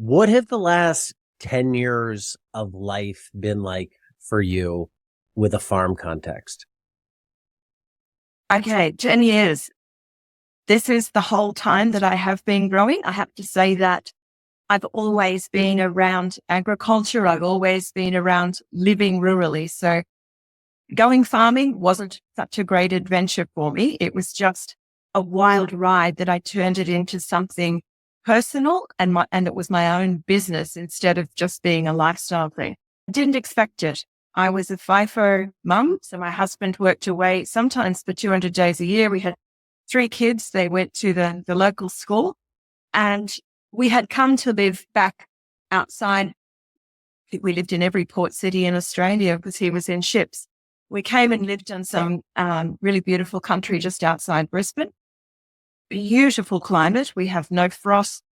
What have the last 10 years of life been like for you with a farm context? Okay, 10 years. This is the whole time that I have been growing. I have to say that I've always been around agriculture. I've always been around living rurally. So going farming wasn't such a great adventure for me. It was just a wild ride that I turned it into something personal and it was my own business instead of just being a lifestyle thing. I didn't expect it. I was a FIFO mum, so my husband worked away sometimes for 200 days a year. We had 3 kids. They went to the local school, and we had come to live back outside. We lived in every port city in Australia because he was in ships. We came and lived in some really beautiful country just outside Brisbane. Beautiful climate. We have no frost,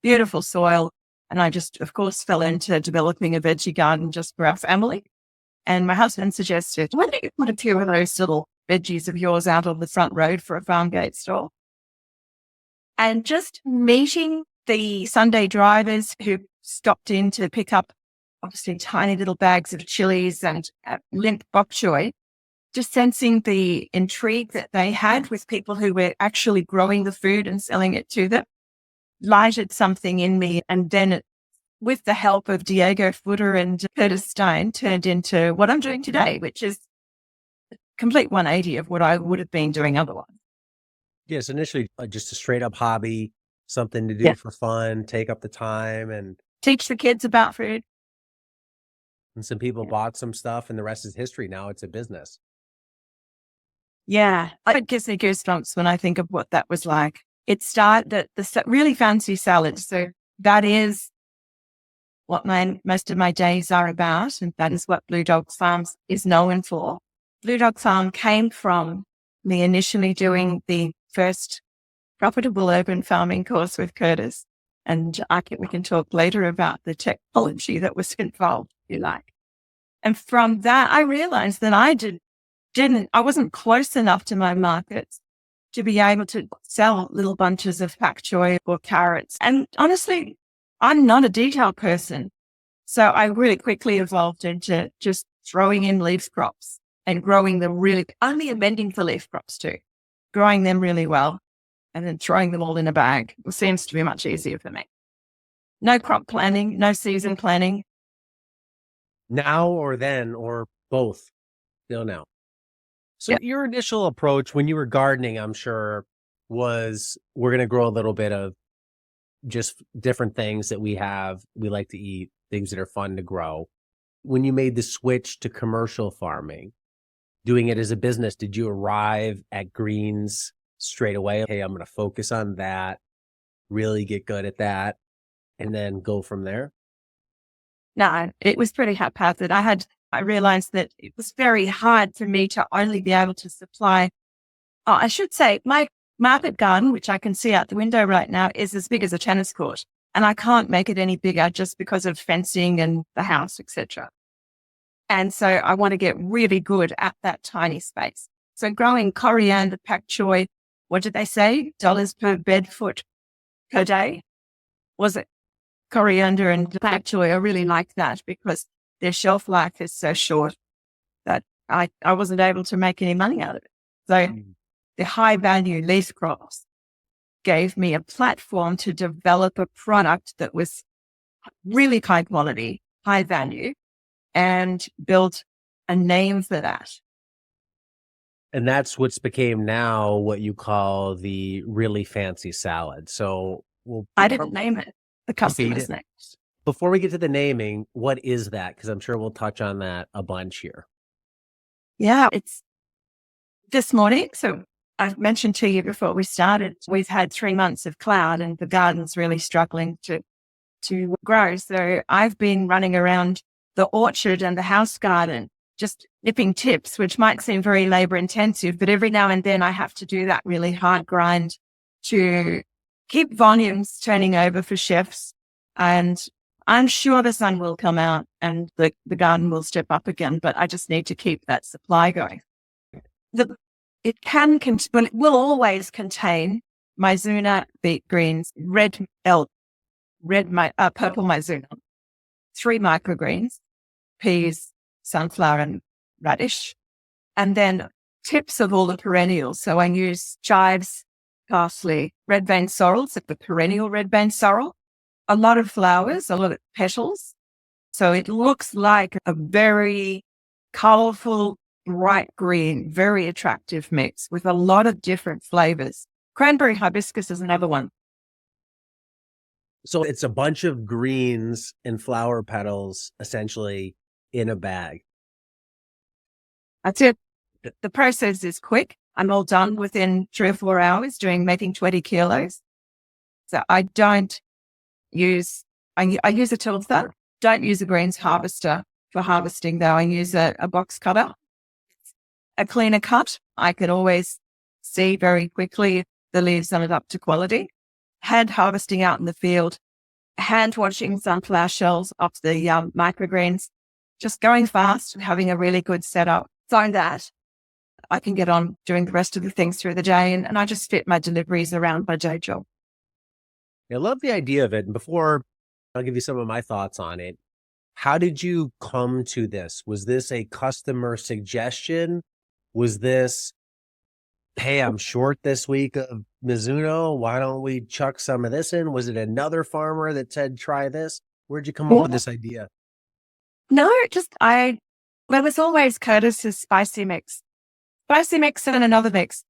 beautiful soil. And I just, of course, fell into developing a veggie garden just for our family. And my husband suggested, why don't you put a few of those little veggies of yours out on the front road for a farm gate store? And just meeting the Sunday drivers who stopped in to pick up obviously tiny little bags of chilies and limp bok choy, just sensing the intrigue that they had with people who were actually growing the food and selling it to them, lighted something in me. And then it, with the help of Diego Footer and Curtis Stein, turned into what I'm doing today, which is a complete 180 of what I would have been doing otherwise. Yes, initially just a straight up hobby, something to do Yeah. for fun, take up the time, and Teach the kids about food. some people Yeah. bought some stuff, and the rest is history. Now it's a business. Yeah, it gives me goosebumps when I think of what that was like. It started the really fancy salad. So that is what most of my days are about, and that is what Blue Dog Farms is known for. Blue Dog Farm came from me initially doing the first profitable urban farming course with Curtis, and we can talk later about the technology that was involved, if you like. And from that, I realized that I wasn't close enough to my markets to be able to sell little bunches of pak choy or carrots. And honestly, I'm not a detail person. So I really quickly evolved into just throwing in leaf crops and growing them only amending for leaf crops too, growing them really well and then throwing them all in a bag. It seems to be much easier for me. No crop planning, no season planning. Now or then or both, still now. So Yeah. your initial approach when you were gardening, I'm sure, was we're going to grow a little bit of just different things that we like to eat, things that are fun to grow. When you made the switch to commercial farming, doing it as a business, did you arrive at greens straight away? Hey, I'm going to focus on that, really get good at that, and then go from there? No, it was pretty haphazard. I realized that it was very hard for me to only be able to supply. Oh, I should say my market garden, which I can see out the window right now, is as big as a tennis court. And I can't make it any bigger just because of fencing and the house, etc. And so I want to get really good at that tiny space. So growing coriander, pak choy, what did they say? Dollars per bed foot per day? Was it? Coriander and pak choy, I really like that because their shelf life is so short that I wasn't able to make any money out of it. So the high value leaf crops gave me a platform to develop a product that was really high quality, high value, and build a name for that. And that's what's became now what you call the really fancy salad. So I didn't name it. The customer's name. Before we get to the naming, what is that? Because I'm sure we'll touch on that a bunch here. Yeah, it's this morning. So I've mentioned to you before we started, we've had 3 months of cloud and the garden's really struggling to grow. So I've been running around the orchard and the house garden, just nipping tips, which might seem very labor intensive, but every now and then I have to do that really hard grind to keep volumes turning over for chefs. And I'm sure the sun will come out and the garden will step up again, but I just need to keep that supply going. It will always contain Mizuna beet greens, red purple Mizuna, 3 microgreens, peas, sunflower, and radish, and then tips of all the perennials. So I use chives, parsley, red vein sorrel, so the perennial red vein sorrel, a lot of flowers, a lot of petals. So it looks like a very colorful, bright green, very attractive mix with a lot of different flavors. Cranberry hibiscus is another one. So it's a bunch of greens and flower petals essentially in a bag. That's it. The process is quick. I'm all done within 3 or 4 hours making 20 kilos. So I don't use, I use a tilther. Don't use a greens harvester for harvesting though. I use a box cutter, a cleaner cut. I can always see very quickly if the leaves aren't up to quality. Hand harvesting out in the field, hand washing sunflower shells off the microgreens, just going fast and having a really good setup so that I can get on doing the rest of the things through the day. And I just fit my deliveries around my day job. I love the idea of it. And before I'll give you some of my thoughts on it, how did you come to this? Was this a customer suggestion? Was this, hey, I'm short this week of Mizuno. Why don't we chuck some of this in? Was it another farmer that said, try this? Where'd you come up with this idea? No, there was always Curtis's spicy mix and another mix.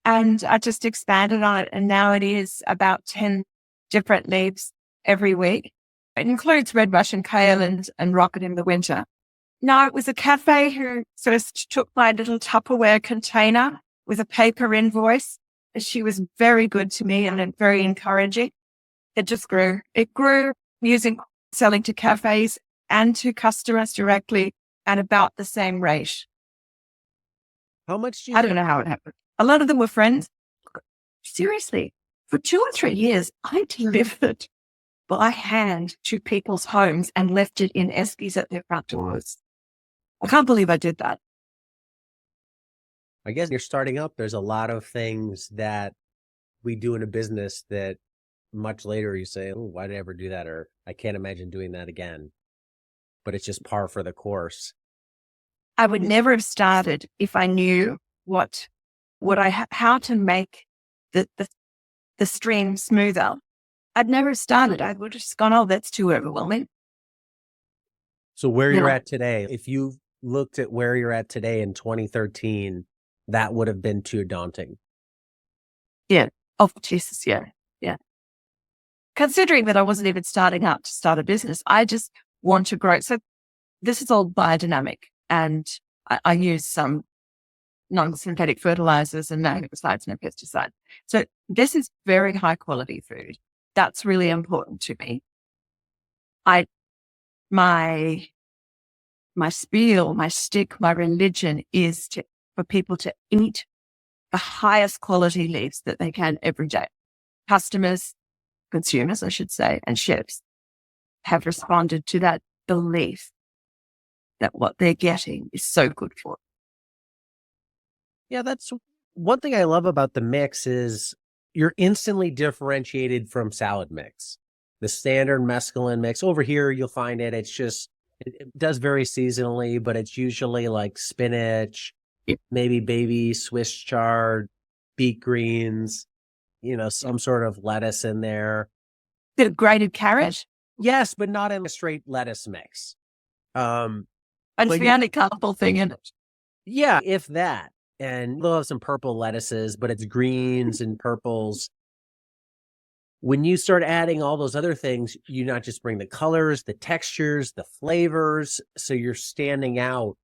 And I just expanded on it. And now it is about 10 different leaves every week. It includes red Russian kale and rocket in the winter. No, it was a cafe who first took my little Tupperware container with a paper invoice. She was very good to me and very encouraging. It just grew. It grew selling to cafes and to customers directly at about the same rate. How much I don't know how it happened. A lot of them were friends. Seriously, for 2 or 3 years, I delivered by hand to people's homes and left it in Espies at their front doors. I can't believe I did that. I guess you're starting up. There's a lot of things that we do in a business that much later you say, oh, why did I ever do that? Or I can't imagine doing that again. But it's just par for the course. I would never have started if I knew how to make the stream smoother. I'd never have started. I would have just gone, oh, that's too overwhelming. So where you're at today, if you looked at where you're at today in 2013, that would have been too daunting. Yeah. Oh, Jesus. Yeah. Yeah. Considering that I wasn't even starting out to start a business, I just want to grow. So this is all biodynamic, and I use some non-synthetic fertilizers and no herbicides, no pesticides. So this is very high quality food. That's really important to me. My spiel, my stick, my religion is for people to eat the highest quality leaves that they can every day. Consumers, I should say, and chefs have responded to that belief that what they're getting is so good for them. Yeah, that's one thing I love about the mix is you're instantly differentiated from salad mix. The standard mescaline mix over here, you'll find it. It's just, it does vary seasonally, but it's usually like spinach, maybe baby Swiss chard, beet greens, some sort of lettuce in there. Bit of grated carrot. Yes, but not in a straight lettuce mix. And it's the only colorful thing in it. Yeah, if that. And they'll have some purple lettuces, but it's greens and purples. When you start adding all those other things, you not just bring the colors, the textures, the flavors, so you're standing out.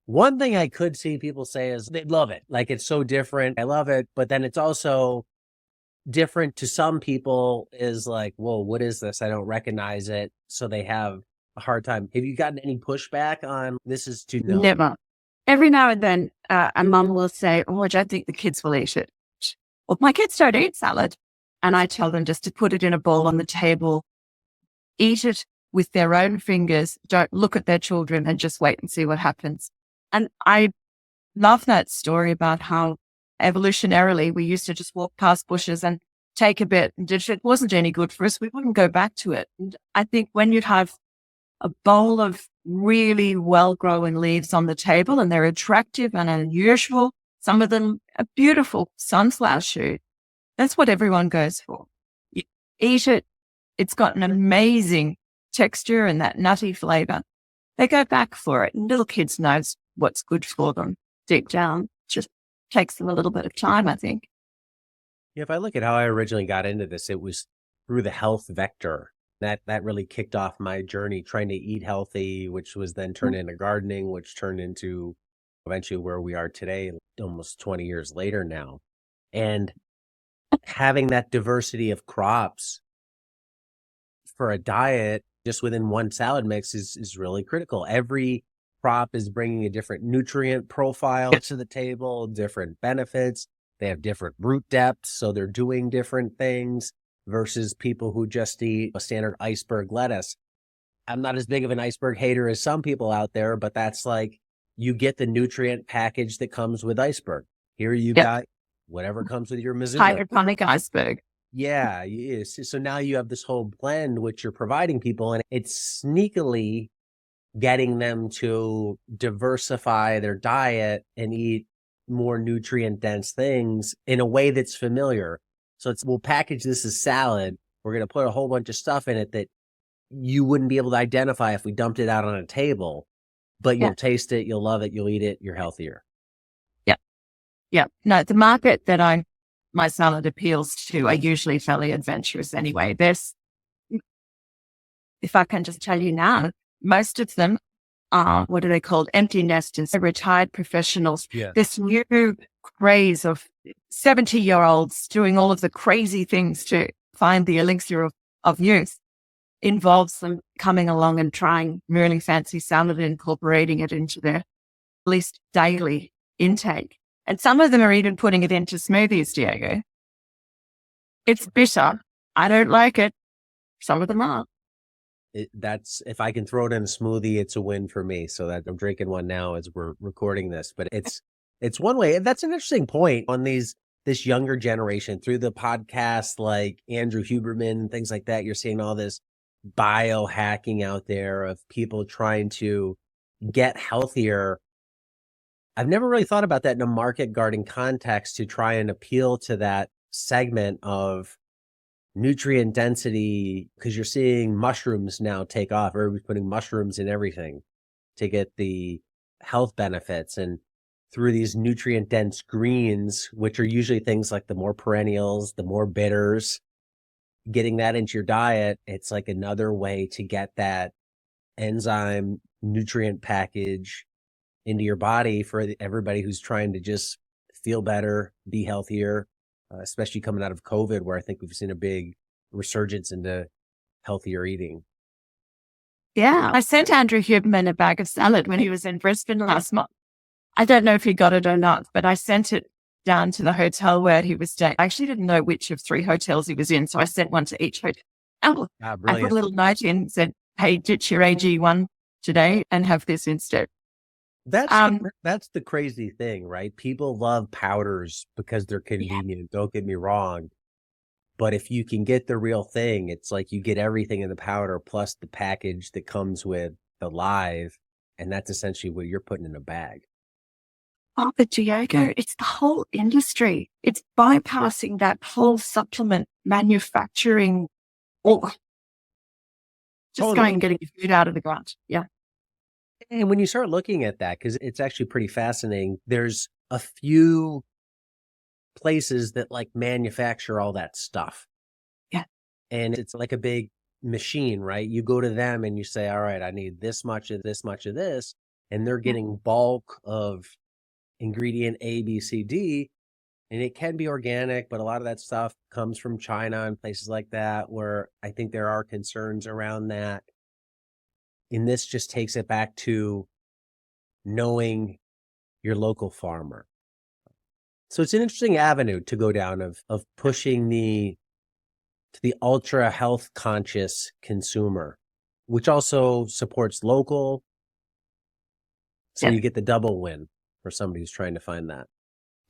One thing I could see people say is they love it. Like, it's so different. I love it. But then it's also different to some people is like, whoa, what is this? I don't recognize it. So they have a hard time. Have you gotten any pushback on this is too no? Never. Every now and then, a mum will say, oh, I don't think the kids will eat it. Well, my kids don't eat salad. And I tell them just to put it in a bowl on the table, eat it with their own fingers, don't look at their children and just wait and see what happens. And I love that story about how evolutionarily we used to just walk past bushes and take a bit. And if it wasn't any good for us, we wouldn't go back to it. And I think when you have a bowl of really well-grown leaves on the table and they're attractive and unusual, some of them a beautiful sunflower shoot, that's what everyone goes for. You eat it, it's got an amazing texture and that nutty flavor. They go back for it. And little kids know what's good for them deep down. Just takes them a little bit of time, I think. Yeah, if I look at how I originally got into this, it was through the health vector. That really kicked off my journey trying to eat healthy, which was then turned into gardening, which turned into eventually where we are today, almost 20 years later now. And having that diversity of crops for a diet just within one salad mix is really critical. Every crop is bringing a different nutrient profile to the table, different benefits. They have different root depths, so they're doing different things versus people who just eat a standard iceberg lettuce. I'm not as big of an iceberg hater as some people out there, but that's like you get the nutrient package that comes with iceberg. Here you got whatever comes with your Mizuno. Hydroponic iceberg. Yeah. So now you have this whole blend which you're providing people, and it's sneakily getting them to diversify their diet and eat more nutrient dense things in a way that's familiar. So we'll package this as salad. We're going to put a whole bunch of stuff in it that you wouldn't be able to identify if we dumped it out on a table, but you'll taste it, you'll love it, you'll eat it, you're healthier. Yeah. Yeah. No, the market that my salad appeals to are usually fairly adventurous anyway. If I can just tell you now, most of them are, what are they called? Empty nesters, retired professionals. Yeah. This new craze of 70-year-olds doing all of the crazy things to find the elixir of youth involves them coming along and trying really fancy salad and incorporating it into their at least daily intake. And some of them are even putting it into smoothies, Diego. It's bitter. I don't like it. Some of them are. That's if I can throw it in a smoothie, it's a win for me. So that I'm drinking one now as we're recording this. But it's one way. That's an interesting point on this younger generation through the podcast, like Andrew Huberman and things like that. You're seeing all this biohacking out there of people trying to get healthier. I've never really thought about that in a market garden context to try and appeal to that segment of nutrient density, because you're seeing mushrooms now take off. Everybody's putting mushrooms in everything to get the health benefits. And through these nutrient dense greens, which are usually things like the more perennials, the more bitters, getting that into your diet, it's like another way to get that enzyme nutrient package into your body for everybody who's trying to just feel better, be healthier, especially coming out of COVID, where I think we've seen a big resurgence into healthier eating. Yeah. I sent Andrew Huberman a bag of salad when he was in Brisbane last month. I don't know if he got it or not, but I sent it down to the hotel where he was staying. I actually didn't know which of 3 hotels he was in, so I sent one to each hotel. I put a little note in and said, hey, ditch your AG1 today and have this instead. That's the crazy thing, right? People love powders because they're convenient. Don't get me wrong. But if you can get the real thing, it's like you get everything in the powder plus the package that comes with the live. And that's essentially what you're putting in a bag. Oh, but Diego, it's the whole industry. It's bypassing that whole supplement manufacturing or just going and getting food out of the ground. Yeah. And when you start looking at that, because it's actually pretty fascinating, there's a few places that like manufacture all that stuff. Yeah. And it's like a big machine, right? You go to them and you say, all right, I need this much of this, much of this. And they're getting bulk of ingredient A, B, C, D. And it can be organic, but a lot of that stuff comes from China and places like that, where I think there are concerns around that. And this just takes it back to knowing your local farmer. So it's an interesting avenue to go down of pushing to the ultra health conscious consumer, which also supports local. So you get the double win for somebody who's trying to find that.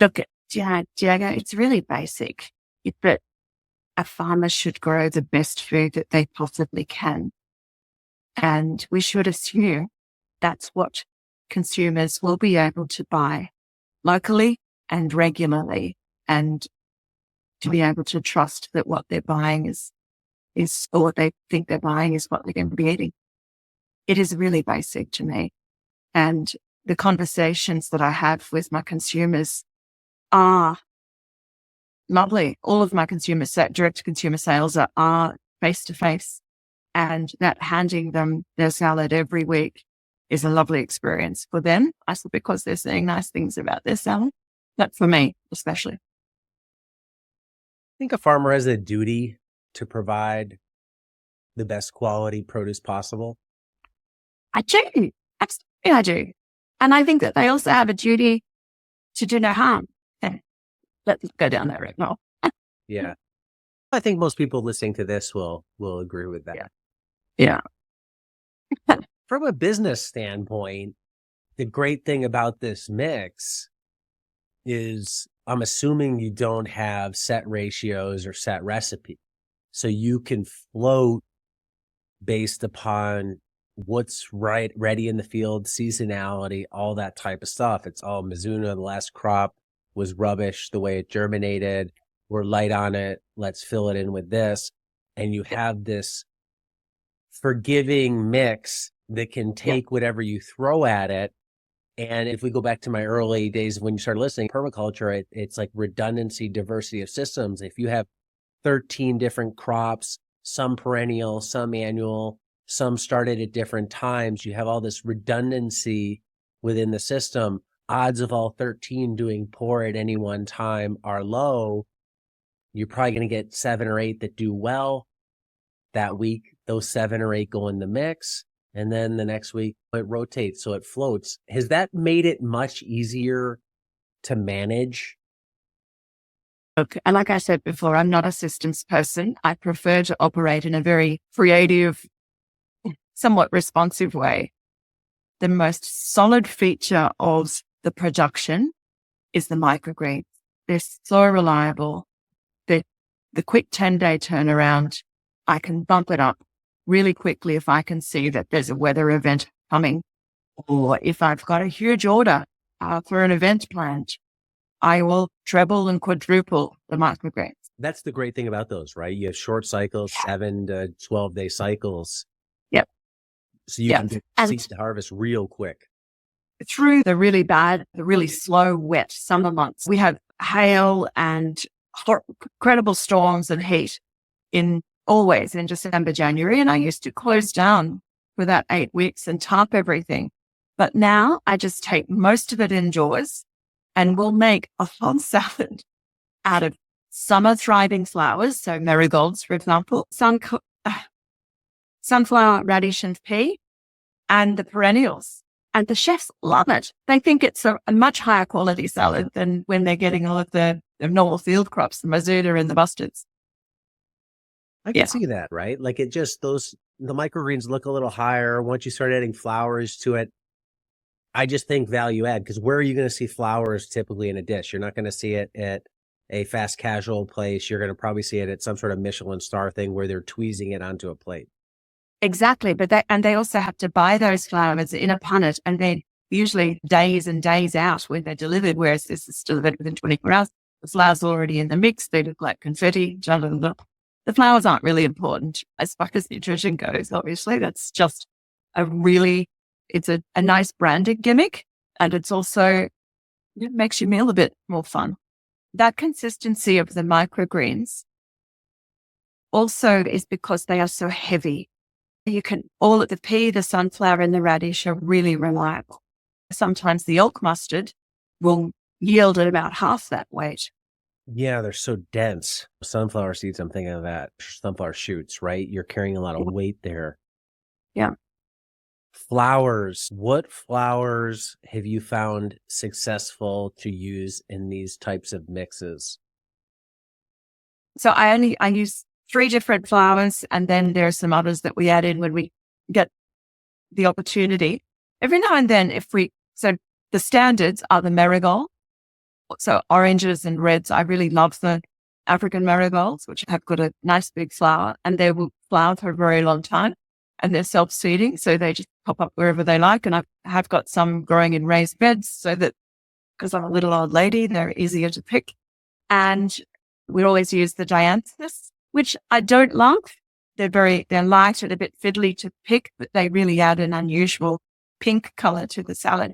Look, Diego, it's really basic. But a farmer should grow the best food that they possibly can. And we should assume that's what consumers will be able to buy locally and regularly, and to be able to trust that what they're buying is or what they think they're buying is what they're going to be eating. It is really basic to me. And the conversations that I have with my consumers are lovely. All of my direct to consumer sales are face to face, and that handing them their salad every week is a lovely experience for them. I said, because they're saying nice things about their salad. But for me, especially. I think a farmer has a duty to provide the best quality produce possible. I do. Absolutely, I do. And I think that they also have a duty to do no harm. Let's go down that road now. Yeah. I think most people listening to this will agree with that. Yeah. From a business standpoint, the great thing about this mix is I'm assuming you don't have set ratios or set recipe. So you can float based upon what's ready in the field, seasonality, all that type of stuff. It's all Mizuna, the last crop was rubbish the way it germinated. We're light on it. Let's fill it in with this. And you have this forgiving mix that can take whatever you throw at it. And if we go back to my early days of when you started listening, permaculture, it's like redundancy, diversity of systems. If you have 13 different crops, some perennial, some annual, some started at different times, you have all this redundancy within the system. Odds of all 13 doing poor at any one time are low. You're probably going to get 7 or 8 that do well that week. Those 7 or 8 go in the mix. And then the next week it rotates, so it floats. Has that made it much easier to manage? Okay. And like I said before, I'm not a systems person. I prefer to operate in a very creative, somewhat responsive way. The most solid feature of the production is the microgreens. They're so reliable. The quick 10-day turnaround, I can bump it up really quickly if I can see that there's a weather event coming, or if I've got a huge order for an event planned, I will treble and quadruple the microgreens. That's the great thing about those, right? You have short cycles, 7 to 12-day cycles. Yep. So you can get seed to harvest real quick. Through the really bad, the really slow, wet summer months, we have hail and incredible storms and heat always in December, January. And I used to close down for that 8 weeks and tarp everything. But now I just take most of it indoors, and we'll make a whole salad out of summer thriving flowers. So marigolds, for example, sunflower, radish and pea, and the perennials. And the chefs love it. They think it's a much higher quality salad than when they're getting all of the normal field crops, the Mizuna and the mustards. I can see that, right? Like the microgreens look a little higher once you start adding flowers to it. I just think value add, because where are you going to see flowers typically in a dish? You're not going to see it at a fast casual place. You're going to probably see it at some sort of Michelin star thing where they're tweezing it onto a plate. Exactly. But they also have to buy those flowers in a punnet, and they're usually days and days out when they're delivered, whereas this is delivered within 24 hours. The flowers are already in the mix. They look like confetti. The flowers aren't really important as far as nutrition goes, obviously. That's just it's a nice branding gimmick, and it's also, it makes your meal a bit more fun. That consistency of the microgreens also is because they are so heavy. All of the pea, the sunflower and the radish are really reliable. Sometimes the elk mustard will yield at about half that weight. Yeah, they're so dense. Sunflower seeds, I'm thinking of that. Sunflower shoots, right? You're carrying a lot of weight there. Yeah. Flowers. What flowers have you found successful to use in these types of mixes? So I use 3 different flowers, and then there are some others that we add in when we get the opportunity. Every now and then, so the standards are the marigold. So oranges and reds, I really love the African marigolds, which have got a nice big flower, and they will flower for a very long time, and they're self-seeding, so they just pop up wherever they like. And I have got some growing in raised beds so that, because I'm a little old lady, they're easier to pick. And we always use the dianthus, which I don't love. They're light and a bit fiddly to pick, but they really add an unusual pink color to the salad.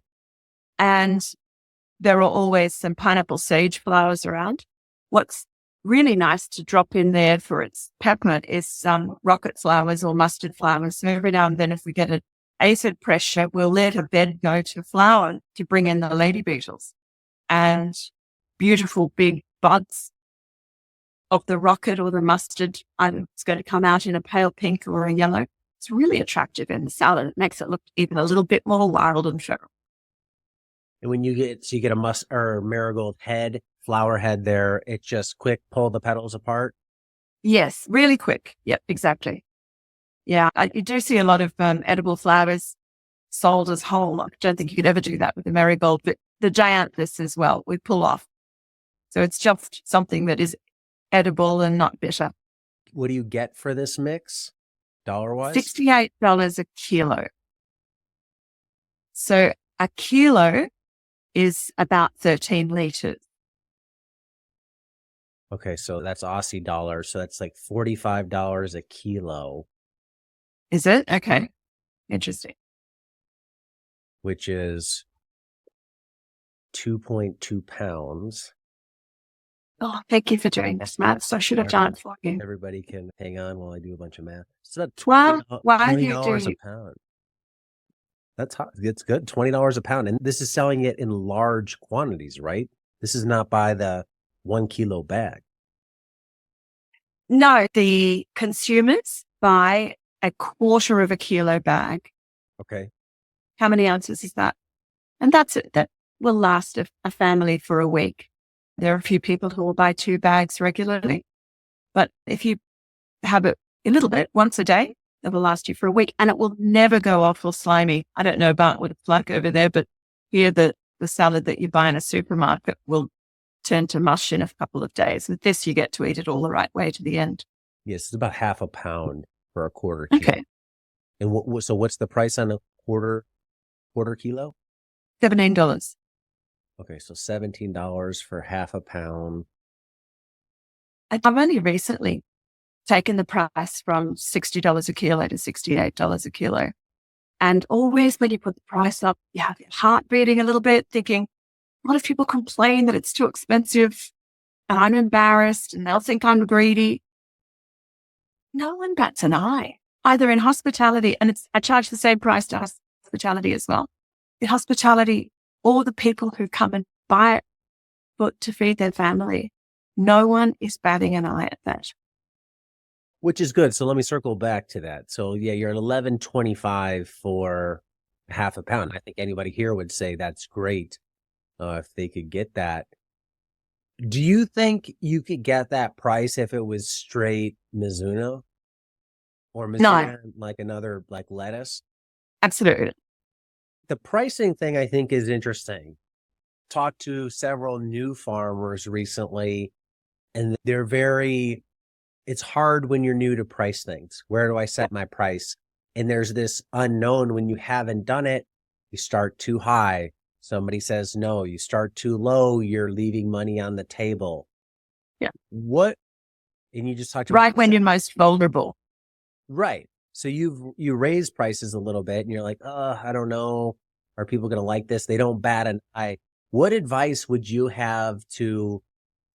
And there are always some pineapple sage flowers around. What's really nice to drop in there for its peppermint is some rocket flowers or mustard flowers. So every now and then, if we get an aphid pressure, we'll let a bed go to flower to bring in the lady beetles. And beautiful big buds of the rocket or the mustard, it's going to come out in a pale pink or a yellow. It's really attractive in the salad. It makes it look even a little bit more wild and feral. And when you get a marigold head, flower head there, it's just quick, pull the petals apart. Yes, really quick. Yep, exactly. Yeah, you do see a lot of edible flowers sold as whole. I don't think you could ever do that with the marigold, but the dianthus as well, we pull off. So it's just something that is edible and not bitter. What do you get for this mix, dollar-wise? $68 a kilo. So a kilo is about 13 liters. Okay, so that's Aussie dollars. So that's like $45 a kilo. Is it? Okay. Interesting. Which is 2.2 pounds. Oh, thank you for doing this, Matt. So I should have done it for you. Everybody can hang on while I do a bunch of math. So that's Well, $20 a pound. That's hot. It's good. $20 a pound. And this is selling it in large quantities, right? This is not by the 1 kilo bag. No, the consumers buy a quarter of a kilo bag. Okay. How many ounces is that? And that's it. That will last a family for a week. There are a few people who will buy 2 bags regularly. But if you have it a little bit once a day, it will last you for a week, and it will never go off or slimy. I don't know about what it's like over there, but here the salad that you buy in a supermarket will turn to mush in a couple of days. With this, you get to eat it all the right way to the end. Yes, it's about half a pound for a quarter kilo. Okay. And so what's the price on a quarter kilo? $17. Okay, so $17 for half a pound. I've only recently taken the price from $60 a kilo to $68 a kilo. And always when you put the price up, you have your heart beating a little bit, thinking, what if people complain that it's too expensive and I'm embarrassed and they'll think I'm greedy? No one bats an eye, either in hospitality, and I charge the same price to hospitality as well. In hospitality, all the people who come and buy it to feed their family, no one is batting an eye at that. Which is good. So let me circle back to that. So yeah, you're at $11.25 for half a pound. I think anybody here would say that's great if they could get that. Do you think you could get that price if it was straight Mizuno? Or Mizuno, like another, like lettuce? Absolutely. The pricing thing I think is interesting. Talked to several new farmers recently, and it's hard when you're new to price things. Where do I set my price? And there's this unknown when you haven't done it. You start too high. Somebody says no. You start too low. You're leaving money on the table. Yeah. And you just talked about right when you're most vulnerable. Right. So you raise prices a little bit and you're like, I don't know. Are people going to like this? They don't bat an eye. What advice would you have to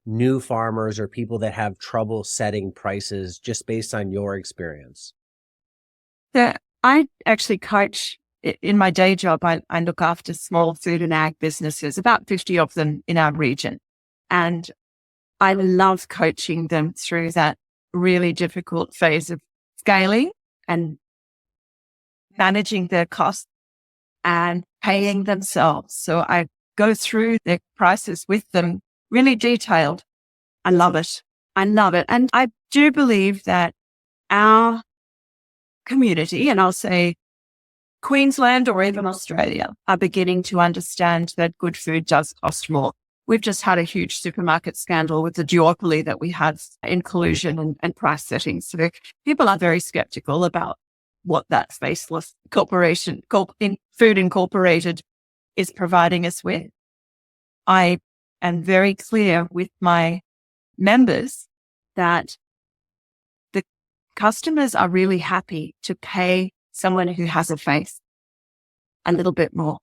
new farmers or people that have trouble setting prices just based on your experience? I actually coach in my day job. I look after small food and ag businesses, about 50 of them in our region. And I love coaching them through that really difficult phase of scaling and managing their costs and paying themselves. So I go through their prices with them, really detailed. I love it. I love it. And I do believe that our community, and I'll say Queensland or even Australia, are beginning to understand that good food does cost more. we've just had a huge supermarket scandal with the duopoly that we had in collusion and price settings. So people are very skeptical about what that faceless corporation, Food Incorporated, is providing us with. I am very clear with my members that the customers are really happy to pay someone who has a face a little bit more.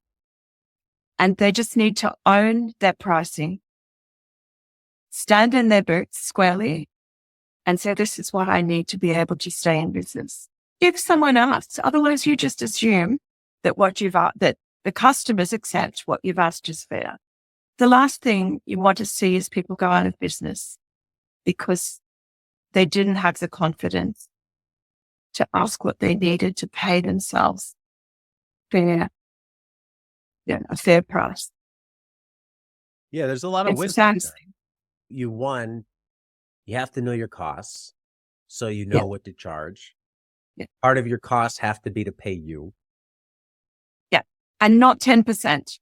And they just need to own their pricing, stand in their boots squarely, and say, this is what I need to be able to stay in business. If someone asks, otherwise you just assume that that the customers accept what you've asked is fair. The last thing you want to see is people go out of business because they didn't have the confidence to ask what they needed to pay themselves a fair price. Yeah, there's a lot of It's wisdom there. You have to know your costs so you know what to charge. Yeah. Part of your costs have to be to pay you. Yeah. And not 10%,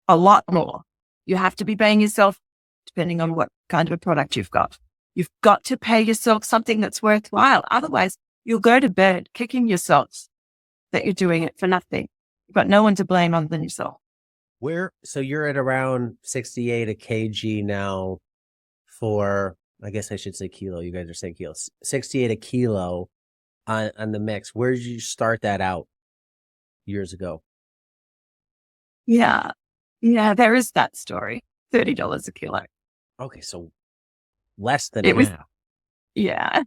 a lot more. You have to be paying yourself depending on what kind of a product you've got. You've got to pay yourself something that's worthwhile. Otherwise, you'll go to bed kicking yourself that you're doing it for nothing. You've got no one to blame other than yourself. So you're at around 68 a kg now for, I guess I should say kilo. You guys are saying kilos. 68 a kilo on the mix. Where did you start that out years ago? Yeah. Yeah, there is that story. $30 a kilo. Okay, so less than half. Yeah.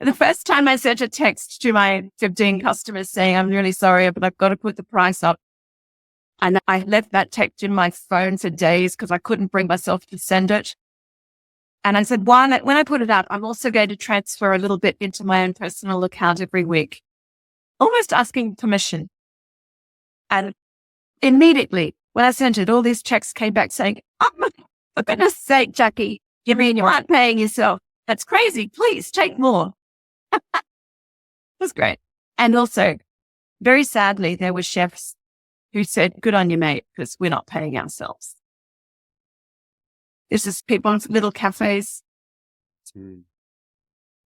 The first time I sent a text to my 15 customers saying, I'm really sorry, but I've got to put the price up. And I left that text in my phone for days because I couldn't bring myself to send it. And I said, when I put it out, I'm also going to transfer a little bit into my own personal account every week, almost asking permission. And immediately when I sent it, all these checks came back saying, oh, for goodness sake, Jackie, you mean you aren't paying yourself? That's crazy. Please take more. It was great. And also, very sadly, there were chefs who said, good on you, mate, because we're not paying ourselves. This is people in little cafes.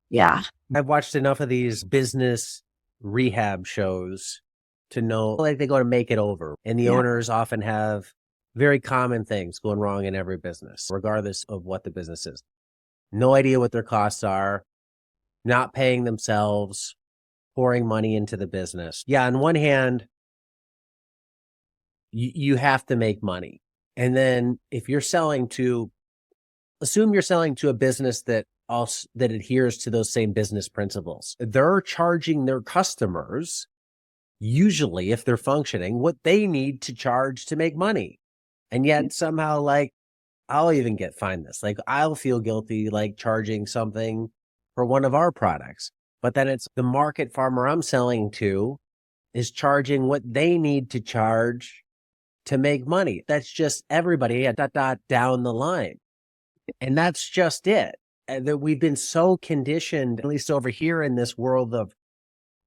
Yeah. I've watched enough of these business rehab shows to know, like, they go to make it over. And the owners often have very common things going wrong in every business, regardless of what the business is. No idea what their costs are, not paying themselves, pouring money into the business. Yeah, on one hand, you have to make money. And then if you're assume you're selling to a business that adheres to those same business principles. They're charging their customers, usually if they're functioning, what they need to charge to make money. And yet somehow, like, I'll even find this. Like, I'll feel guilty, like, charging something for one of our products. But then it's the market farmer I'm selling to is charging what they need to charge to make money. That's just everybody down the line. And that's just it. And that we've been so conditioned, at least over here in this world of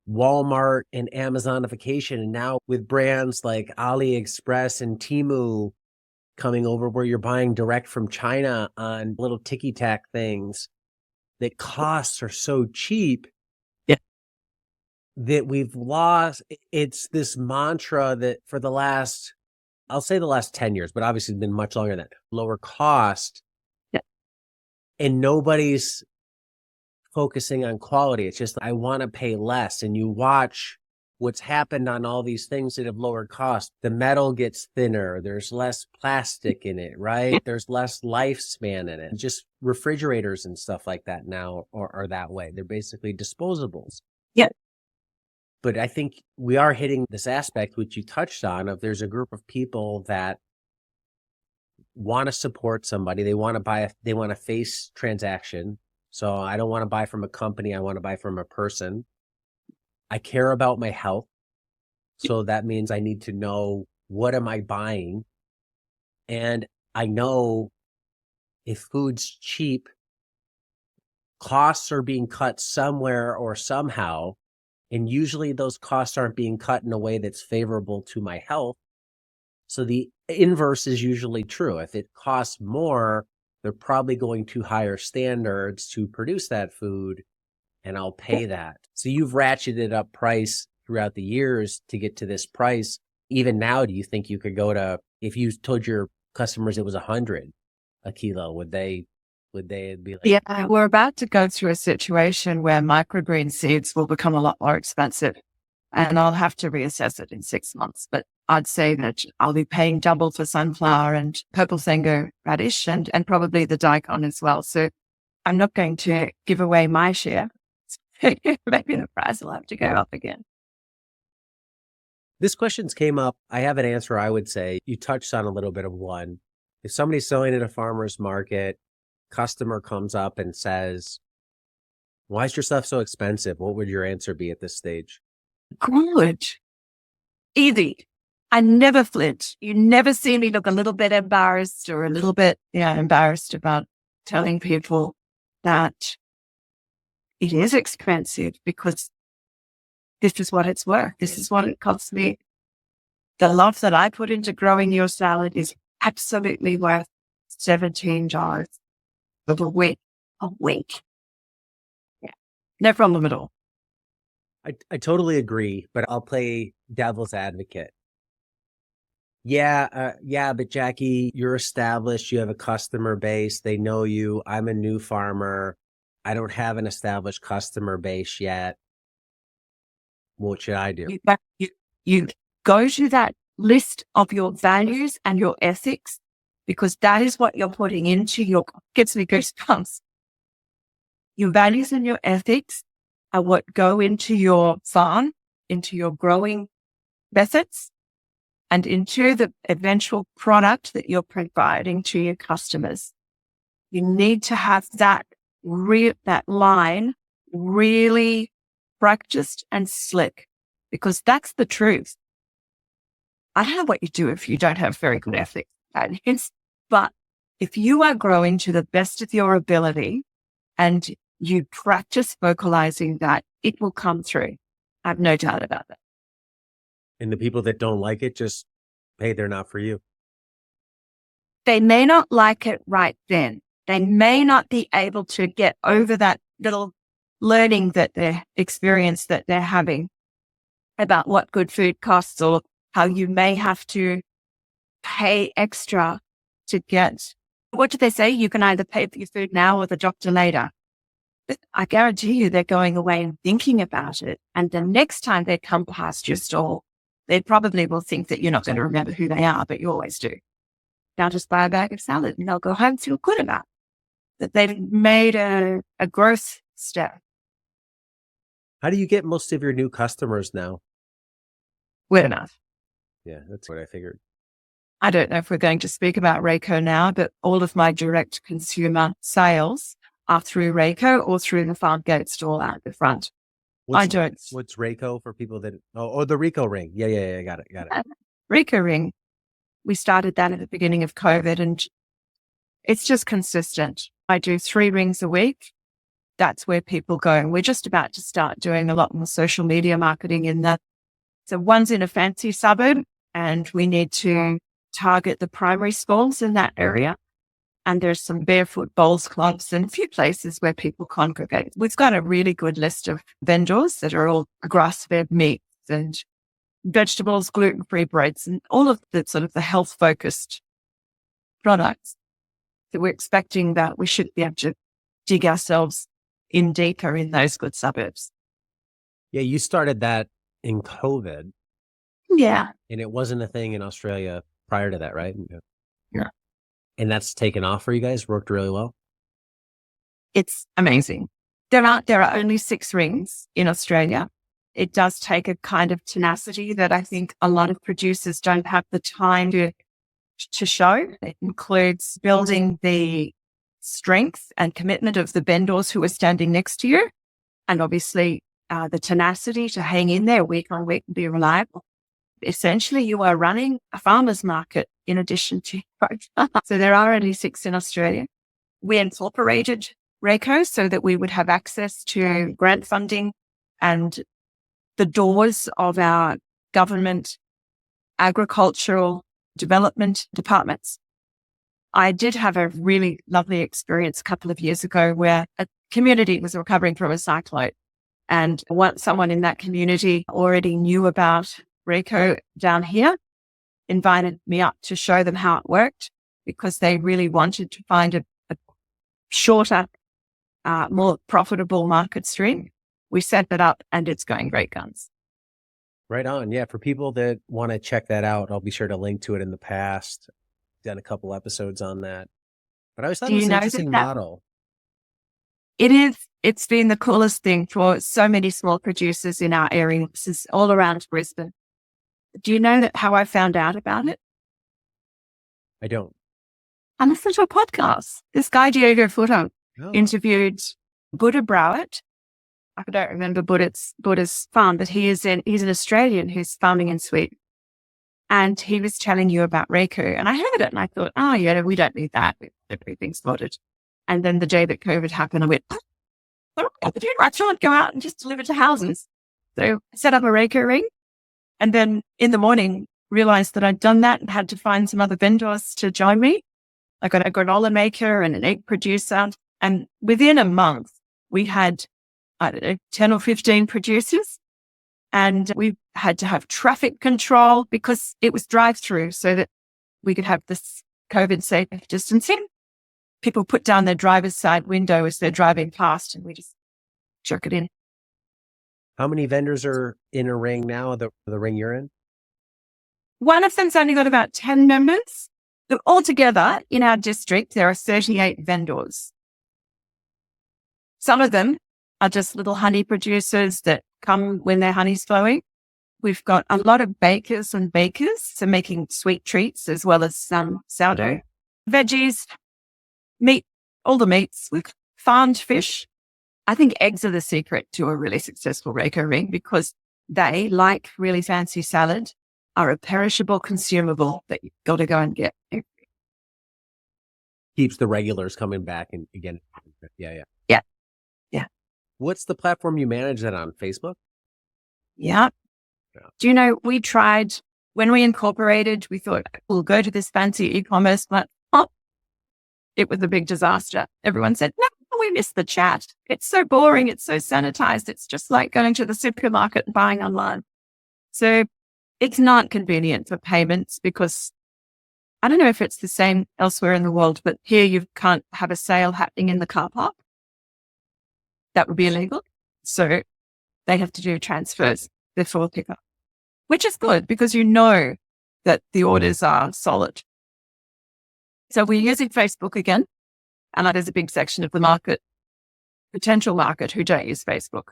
Walmart and Amazonification. And now with brands like AliExpress and Temu coming over, where you're buying direct from China on little ticky-tack things, that costs are so cheap that we've lost. It's this mantra that for the last, I'll say the last 10 years, but obviously it's been much longer than that, lower cost. And nobody's focusing on quality. It's just, I want to pay less. And you watch what's happened on all these things that have lower cost. The metal gets thinner. There's less plastic in it, right? There's less lifespan in it. Just refrigerators and stuff like that now are that way. They're basically disposables. Yeah. But I think we are hitting this aspect, which you touched on, of there's a group of people that want to support somebody. They want to face transaction. So I don't want to buy from a company. I want to buy from a person. I care about my health. So that means I need to know, what am I buying? And I know if food's cheap, costs are being cut somewhere or somehow. And usually those costs aren't being cut in a way that's favorable to my health. So the inverse is usually true. If it costs more, they're probably going to higher standards to produce that food, and I'll pay that. So you've ratcheted up price throughout the years to get to this price. Even now, do you think you could go to, if you told your customers it was 100 a kilo, would they be like, Yeah, we're about to go through a situation where microgreen seeds will become a lot more expensive, and I'll have to reassess it in 6 months. But I'd say that I'll be paying double for sunflower and purple sango radish and probably the daikon as well. So I'm not going to give away my share. Maybe the price will have to go up again. this question's came up. I have an answer. I would say you touched on a little bit of one. If somebody's selling at a farmer's market, customer comes up and says, why is your stuff so expensive? What would your answer be at this stage? Good. Easy. I never flinch. You never see me look a little bit embarrassed or a little bit, embarrassed about telling people that it is expensive because this is what it's worth. This is what it costs me. The love that I put into growing your salad is absolutely worth $17 a week. A week. Yeah. No problem at all. I totally agree, but I'll play devil's advocate. Yeah, but Jackie, you're established. You have a customer base. They know you. I'm a new farmer. I don't have an established customer base yet. What should I do? You go to that list of your values and your ethics, because that is what you're putting into your, gets me goosebumps. Your values and your ethics are what go into your farm, into your growing methods, and into the eventual product that you're providing to your customers. You need to have that line really practiced and slick, because that's the truth. I don't know what you do if you don't have very good ethics, but if you are growing to the best of your ability and you practice vocalizing that, it will come through. I have no doubt about that. And the people that don't like it, just, hey, they're not for you. They may not like it right then. They may not be able to get over that little learning that experience that they're having about what good food costs, or how you may have to pay extra to get, what do they say? You can either pay for your food now or the doctor later. But I guarantee you they're going away and thinking about it. And the next time they come past your stall, they probably will think that you're not going to remember who they are, but you always do. Now just buy a bag of salad and they'll go home feel good about that they've made a growth step. How do you get most of your new customers now? Word enough. Yeah, that's what I figured. I don't know if we're going to speak about RACO now, but all of my direct consumer sales are through RACO or through the farm gate stall out the front. What's RACO for people that, the RACO ring. Yeah. Got it. RACO ring. We started that at the beginning of COVID and it's just consistent. I do 3 rings a week. That's where people go. And we're just about to start doing a lot more social media marketing in that. So one's in a fancy suburb and we need to target the primary schools in that area. And there's some barefoot bowls clubs and a few places where people congregate. We've got a really good list of vendors that are all grass-fed meats and vegetables, gluten-free breads, and all of the sort of the health-focused products that we're expecting that we should be able to dig ourselves in deeper in those good suburbs. Yeah, you started that in COVID. Yeah. And it wasn't a thing in Australia prior to that, right? Yeah. And that's taken off for you guys, worked really well? It's amazing. There are only 6 rings in Australia. It does take a kind of tenacity that I think a lot of producers don't have the time to show. It includes building the strength and commitment of the vendors who are standing next to you. And obviously the tenacity to hang in there week on week and be reliable. Essentially, you are running a farmer's market in addition to so there are only 6 in Australia. We incorporated RACO so that we would have access to grant funding and the doors of our government agricultural development departments. I did have a really lovely experience a couple of years ago where a community was recovering from a cyclone. And someone in that community already knew about RACO down here, invited me up to show them how it worked because they really wanted to find a shorter, more profitable market stream. We set that up and it's going great guns. Right on. Yeah. For people that want to check that out, I'll be sure to link to it in the past. Done a couple episodes on that. But I always thought it was an interesting model. It is. It's been the coolest thing for so many small producers in our area. This is all around Brisbane. Do you know how I found out about it? I don't. I listened to a podcast. This guy, Diego Footer, interviewed Buddha Browett. I don't remember Buddha's farm, but he's an Australian who's farming in Sweden. And he was telling you about RACO. And I heard it and I thought, oh, yeah, we don't need that. Everything's sorted. And then the day that COVID happened, I went, what am I going to do? I can't go out and just deliver to houses. So I set up a RACO ring. And then in the morning, realized that I'd done that and had to find some other vendors to join me. I got a granola maker and an egg producer. And within a month, we had, 10 or 15 producers. And we had to have traffic control because it was drive-through so that we could have this COVID safe distancing. People put down their driver's side window as they're driving past and we just jerk it in. How many vendors are in a ring now, the ring you're in? One of them's only got about 10 members. But altogether, in our district, there are 38 vendors. Some of them are just little honey producers that come when their honey's flowing. We've got a lot of bakers and bakers, so making sweet treats as well as some sourdough. Veggies, meat, all the meats. We've farmed fish. I think eggs are the secret to a really successful RACO ring because they, like really fancy salad, are a perishable consumable that you've got to go and get. Keeps the regulars coming back and again. Yeah. What's the platform you manage that on? Facebook? Yeah. Do you know, we tried, when we incorporated, we thought we'll go to this fancy e-commerce platform. It was a big disaster. Everyone said, no, we miss the chat. It's so boring. It's so sanitized. It's just like going to the supermarket and buying online. So it's not convenient for payments because I don't know if it's the same elsewhere in the world, but here you can't have a sale happening in the car park. That would be illegal. So they have to do transfers before pickup, which is good because you know that the orders are solid. So we're using Facebook again. And there's a big section of the market, potential market, who don't use Facebook.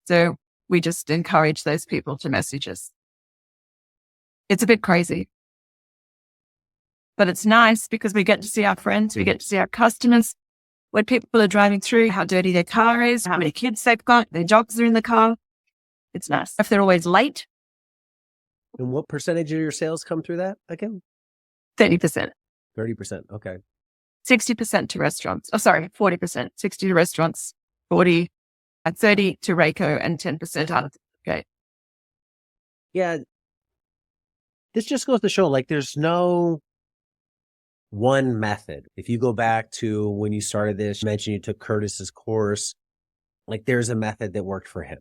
So we just encourage those people to message us. It's a bit crazy, but it's nice because we get to see our friends, we get to see our customers. When people are driving through, how dirty their car is, how many kids they've got, their dogs are in the car. It's nice. If they're always late. And what percentage of your sales come through that again? 30%. 30%. Okay. 60% to restaurants. 40%. 60 to restaurants, 30 to RACO, and 10% out. Okay. Yeah. This just goes to show, like, there's no one method. If you go back to when you started this, you mentioned you took Curtis's course, like there's a method that worked for him.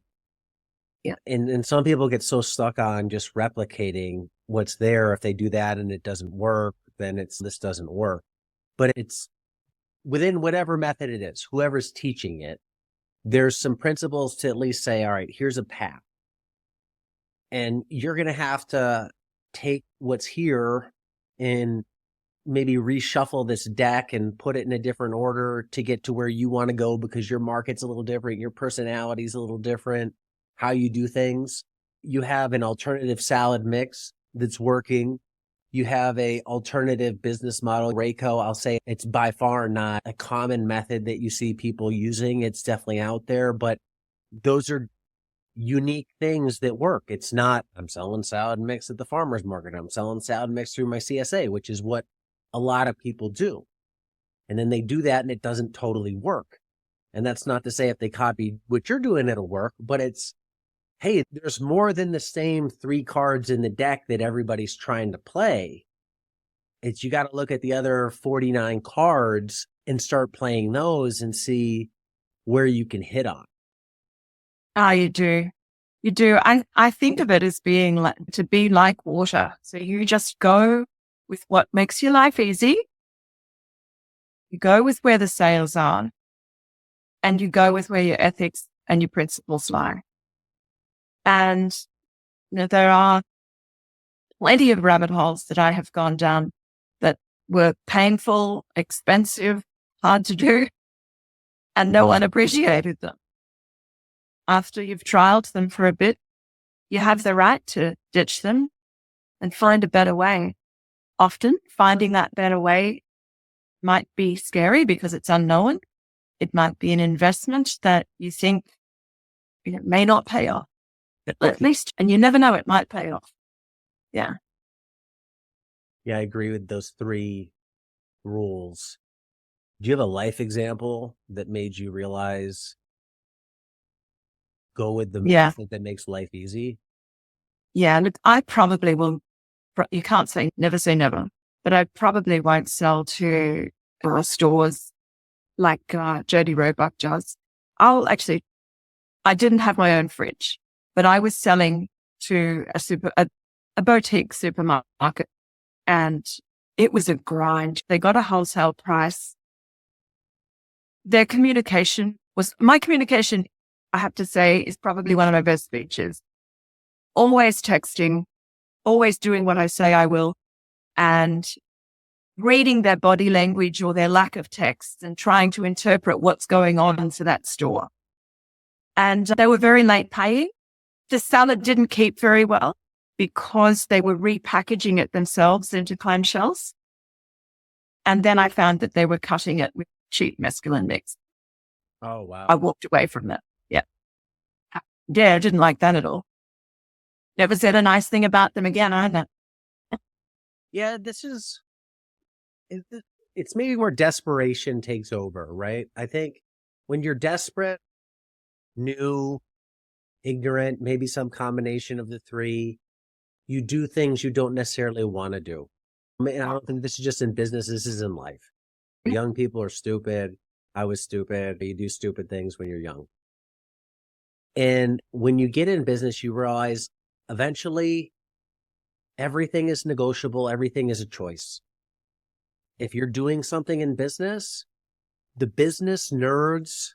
Yeah. And some people get so stuck on just replicating what's there. If they do that and it doesn't work, then this doesn't work. But it's within whatever method it is, whoever's teaching it, there's some principles to at least say, all right, here's a path. And you're going to have to take what's here and maybe reshuffle this deck and put it in a different order to get to where you want to go because your market's a little different, your personality is a little different, how you do things. You have an alternative salad mix that's working. You have a alternative business model. RACO, I'll say it's by far not a common method that you see people using. It's definitely out there, but those are unique things that work. It's not, I'm selling salad mix at the farmer's market. I'm selling salad mix through my CSA, which is what a lot of people do. And then they do that and it doesn't totally work. And that's not to say if they copy what you're doing, it'll work, but it's, hey, there's more than the same 3 cards in the deck that everybody's trying to play. It's you got to look at the other 49 cards and start playing those and see where you can hit on. Ah, you do. You do. I think of it as being like to be like water. So you just go with what makes your life easy. You go with where the sales are, and you go with where your ethics and your principles lie. And there are plenty of rabbit holes that I have gone down that were painful, expensive, hard to do, and no one appreciated them. After you've trialed them for a bit, you have the right to ditch them and find a better way. Often finding that better way might be scary because it's unknown. It might be an investment that you think may not pay off, at least, and you never know, it might pay off. Yeah. Yeah, I agree with those 3 rules. Do you have a life example that made you realize go with the method that makes life easy? Yeah. Look, I probably will, you can't never say never, but I probably won't sell to stores like Jody Roebuck does. I didn't have my own fridge, but I was selling to a boutique supermarket, and it was a grind. They got a wholesale price. My communication, I have to say, is probably one of my best features. Always texting, always doing what I say I will, and reading their body language or their lack of text and trying to interpret what's going on to that store. And they were very late paying. The salad didn't keep very well because they were repackaging it themselves into clamshells. And then I found that they were cutting it with cheap mescaline mix. Oh, wow. I walked away from that. Yeah. Yeah, I didn't like that at all. Never said a nice thing about them again either. Yeah, it's maybe where desperation takes over, right? I think when you're desperate, new, ignorant, maybe some combination of the 3, you do things you don't necessarily want to do. I mean, I don't think this is just in business, this is in life. Young people are stupid. I was stupid. You do stupid things when you're young. And when you get in business, you realize eventually everything is negotiable. Everything is a choice. If you're doing something in business, the business nerds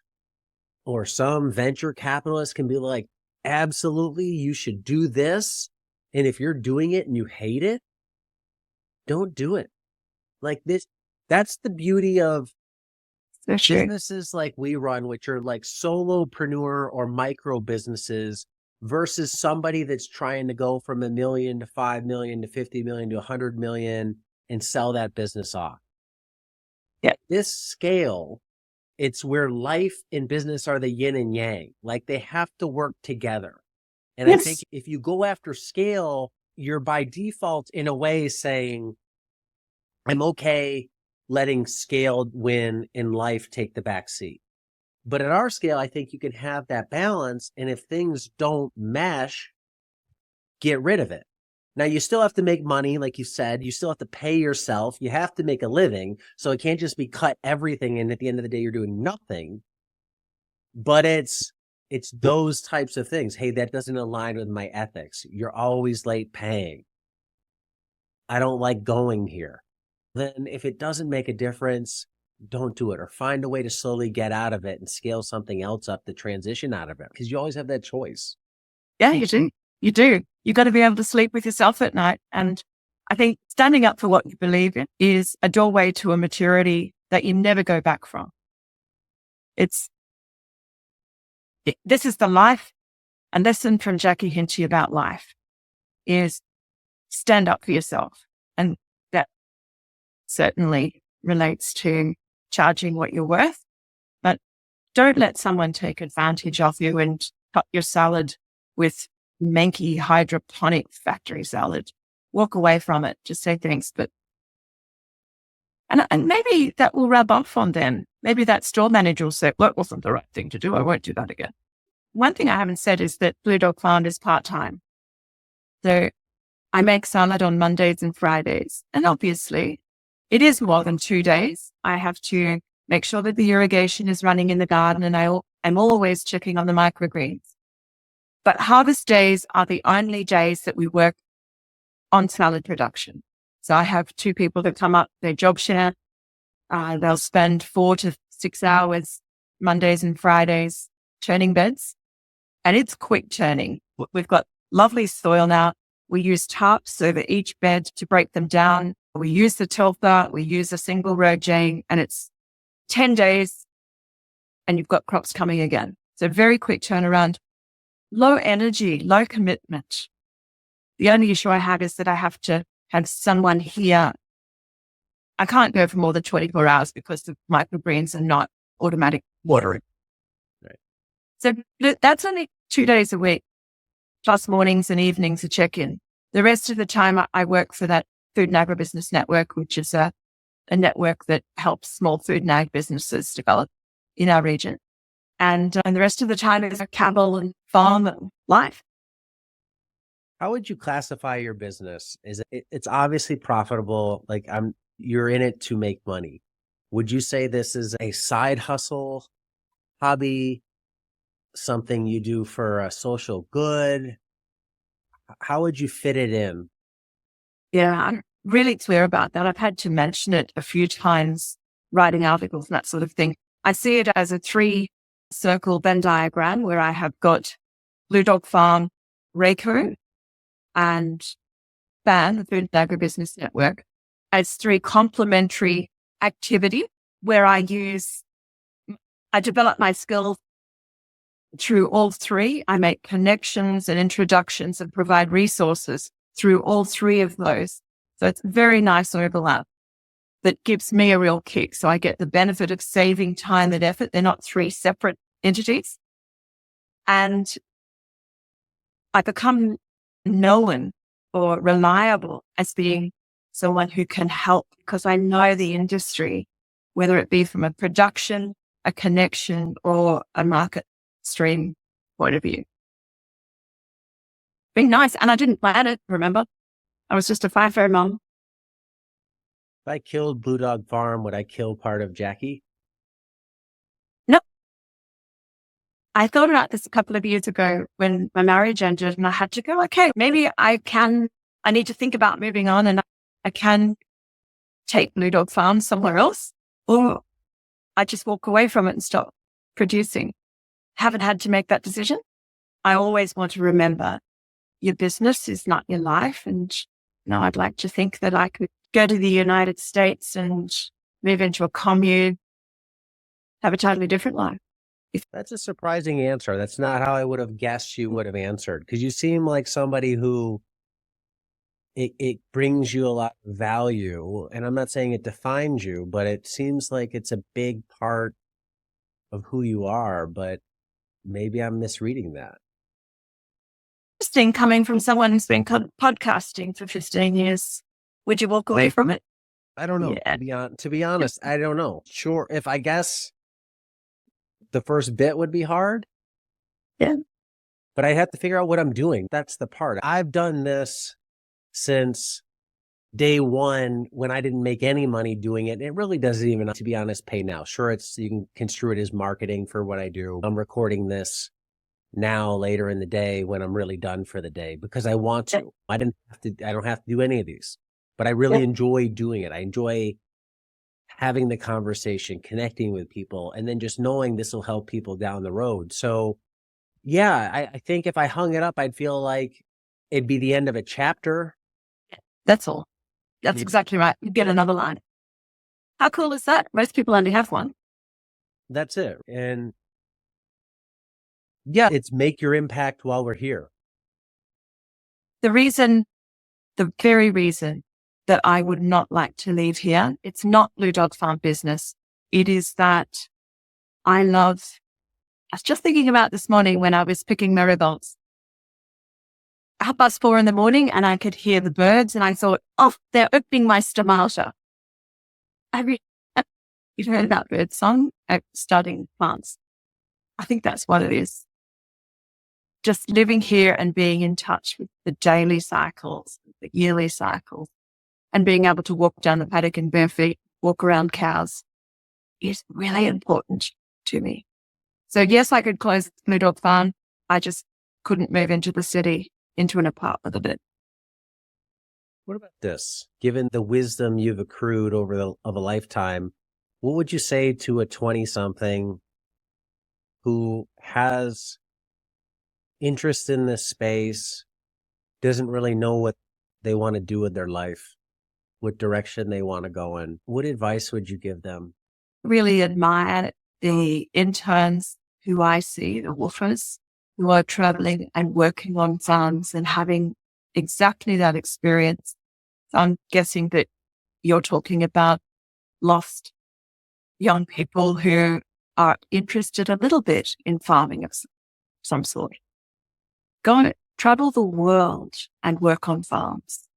or some venture capitalists can be like, absolutely, you should do this. And if you're doing it and you hate it, don't do it. Like this, that's the beauty of businesses like we run, which are like solopreneur or micro businesses versus somebody that's trying to go from $1 million to 5 million to 50 million to 100 million and sell that business off. Yeah. This scale, it's where life and business are the yin and yang. Like they have to work together. And I think if you go after scale, you're by default in a way saying, I'm okay letting scale win in life take the back seat. But at our scale, I think you can have that balance. And if things don't mesh, get rid of it. Now, you still have to make money. Like you said, you still have to pay yourself. You have to make a living. So it can't just be cut everything. And at the end of the day, you're doing nothing. But it's those types of things. Hey, that doesn't align with my ethics. You're always late paying. I don't like going here. Then if it doesn't make a difference, don't do it, or find a way to slowly get out of it and scale something else up to transition out of it, because you always have that choice. Yeah, you do. You do. You got to be able to sleep with yourself at night. And I think standing up for what you believe in is a doorway to a maturity that you never go back from. This is the life and lesson from Jackie Hinchey about life is stand up for yourself. And that certainly relates to charging what you're worth, but don't let someone take advantage of you and cut your salad with manky hydroponic factory salad. Walk away from it. Just say thanks. And maybe that will rub off on them. Maybe that store manager will say, well, it wasn't the right thing to do. I won't do that again. One thing I haven't said is that Blue Dog Found is part-time. So I make salad on Mondays and Fridays. And obviously, it is more than 2 days. I have to make sure that the irrigation is running in the garden, and I'm always checking on the microgreens. But harvest days are the only days that we work on salad production. So I have 2 people that come up, they job share. They'll spend 4 to 6 hours Mondays and Fridays churning beds. And it's quick churning. We've got lovely soil now. We use tarps over each bed to break them down. We use the tilther, we use a single row jane, and it's 10 days and you've got crops coming again. So very quick turnaround, low energy, low commitment. The only issue I have is that I have to have someone here. I can't go for more than 24 hours because the microgreens are not automatic watering. Right. So that's only 2 days a week, plus mornings and evenings a check-in. The rest of the time I work for that Food and Agribusiness Network, which is a network that helps small food and ag businesses develop in our region. And the rest of the time is a cattle and farm and life. How would you classify your business? It's obviously profitable. Like you're in it to make money. Would you say this is a side hustle, hobby, something you do for a social good? How would you fit it in? Yeah, I'm really clear about that. I've had to mention it a few times, writing articles and that sort of thing. I see it as a 3-circle Venn diagram where I have got Blue Dog Farm, RACO, and BAN, the Food and Agribusiness Network, as 3 complementary activities where I develop my skills through all 3. I make connections and introductions and provide resources through all 3 of those. So it's very nice overlap that gives me a real kick. So I get the benefit of saving time and effort. They're not 3 separate entities. And I become known or reliable as being someone who can help because I know the industry, whether it be from a production, a connection, or a market stream point of view. Being nice. And I didn't plan it, remember? I was just a FIFO mom. If I killed Blue Dog Farm, would I kill part of Jackie? No. I thought about this a couple of years ago when my marriage ended and I had to go, okay, maybe I need to think about moving on and I can take Blue Dog Farm somewhere else, or I just walk away from it and stop producing. Haven't had to make that decision. I always want to remember your business is not your life. And I'd like to think that I could go to the United States and move into a commune, have a totally different life. That's a surprising answer. That's not how I would have guessed you would have answered, because you seem like somebody who it brings you a lot of value. And I'm not saying it defines you, but it seems like it's a big part of who you are. But maybe I'm misreading that. Interesting coming from someone who's been podcasting for 15 years. Would you walk away from it? I don't know. Yeah. To be honest, I don't know. Sure. If I guess the first bit would be hard. Yeah. But I have to figure out what I'm doing. That's the part. I've done this since day one when I didn't make any money doing it. It really doesn't even, to be honest, pay now. Sure, you can construe it as marketing for what I do. I'm recording this now later in the day when I'm really done for the day because I want to. I don't have to do any of these, but I really enjoy doing it. I enjoy having the conversation, connecting with people, and then just knowing this will help people down the road. So yeah, I think if I hung it up, I'd feel like it'd be the end of a chapter. That's all. That's exactly right. You get another line. How cool is that? Most people only have one. That's it. And yeah, it's make your impact while we're here. The very reason that I would not like to leave here, it's not Blue Dog Farm business. It is that I was just thinking about this morning when I was picking marigolds. 4:30 a.m. and I could hear the birds and I thought, oh, they're opening my stomata. You've heard about bird song, studying plants. I think that's what it is. Just living here and being in touch with the daily cycles, the yearly cycle, and being able to walk down the paddock in bare feet, walk around cows is really important to me. So yes, I could close the blue dog farm. I just couldn't move into the city, into an apartment of it. What about this? Given the wisdom you've accrued of a lifetime, what would you say to a 20-something who has interest in this space, doesn't really know what they want to do with their life, what direction they want to go in? What advice would you give them? Really admire the interns who I see, the woofers, who are traveling and working on farms and having exactly that experience. I'm guessing that you're talking about lost young people who are interested a little bit in farming of some sort. Go and travel the world and work on farms.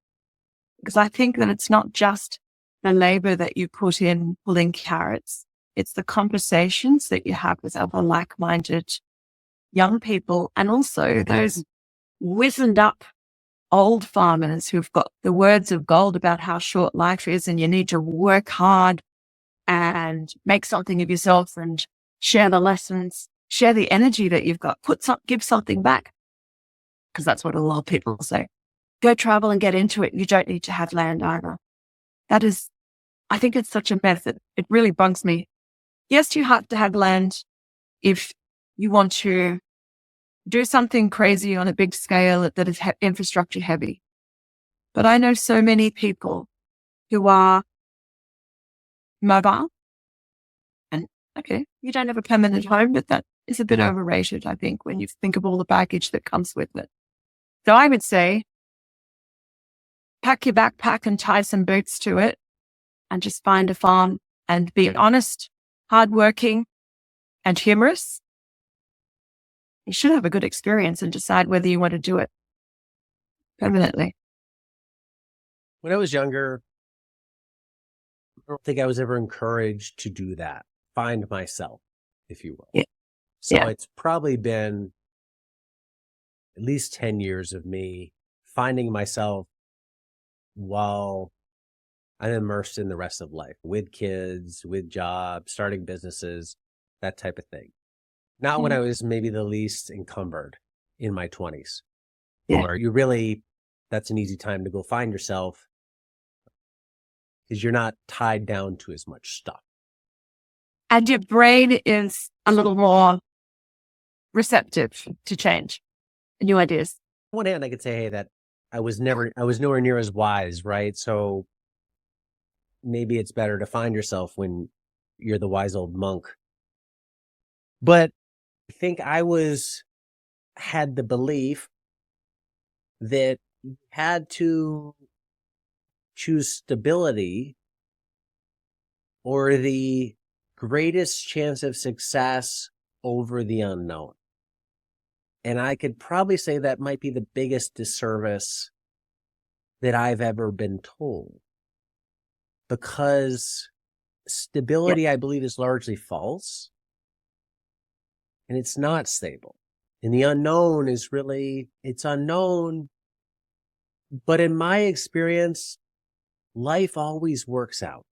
Because I think that it's not just the labor that you put in pulling carrots. It's the conversations that you have with other like-minded young people, and also those wizened up old farmers who've got the words of gold about how short life is and you need to work hard and make something of yourself and share the lessons, share the energy that you've got, give something back. Because that's what a lot of people say. Go travel and get into it. You don't need to have land either. That is, I think it's such a method. It really bugs me. Yes, you have to have land if you want to do something crazy on a big scale that is infrastructure heavy. But I know so many people who are mobile and, okay, you don't have a permanent home, but that is a bit overrated, I think, when you think of all the baggage that comes with it. So I would say, pack your backpack and tie some boots to it and just find a farm and be honest, hardworking, and humorous. You should have a good experience and decide whether you want to do it permanently. When I was younger, I don't think I was ever encouraged to do that. Find myself, if you will. Yeah. So Yeah. It's probably been at least 10 years of me finding myself while I'm immersed in the rest of life, with kids, with jobs, starting businesses, that type of thing. Not when I was maybe the least encumbered in my 20s, where that's an easy time to go find yourself because you're not tied down to as much stuff. And your brain is a little more receptive to change and new ideas. On one hand, I could say, hey, that I was nowhere near as wise, right? So maybe it's better to find yourself when you're the wise old monk. But I think I had the belief that you had to choose stability or the greatest chance of success over the unknown. And I could probably say that might be the biggest disservice that I've ever been told. Because stability, I believe, is largely false. And it's not stable. And the unknown is it's unknown. But in my experience, life always works out.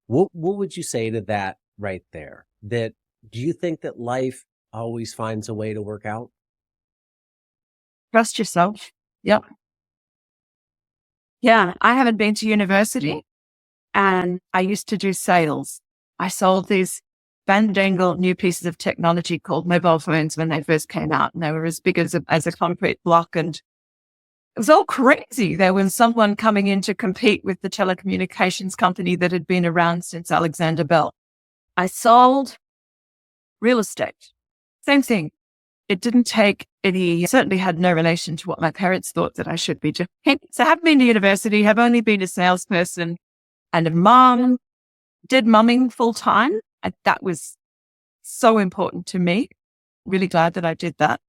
What would you say to that right there? Do you think that life always finds a way to work out? Trust yourself. Yep. Yeah, I haven't been to university and I used to do sales. I sold these fandangle new pieces of technology called mobile phones when they first came out, and they were as big as a concrete block, and it was all crazy. There was someone coming in to compete with the telecommunications company that had been around since Alexander Bell. I sold real estate. Same thing. It didn't take certainly had no relation to what my parents thought that I should be doing. So I haven't been to university, have only been a salesperson and a mom, did mumming full time. And that was so important to me. Really glad that I did that.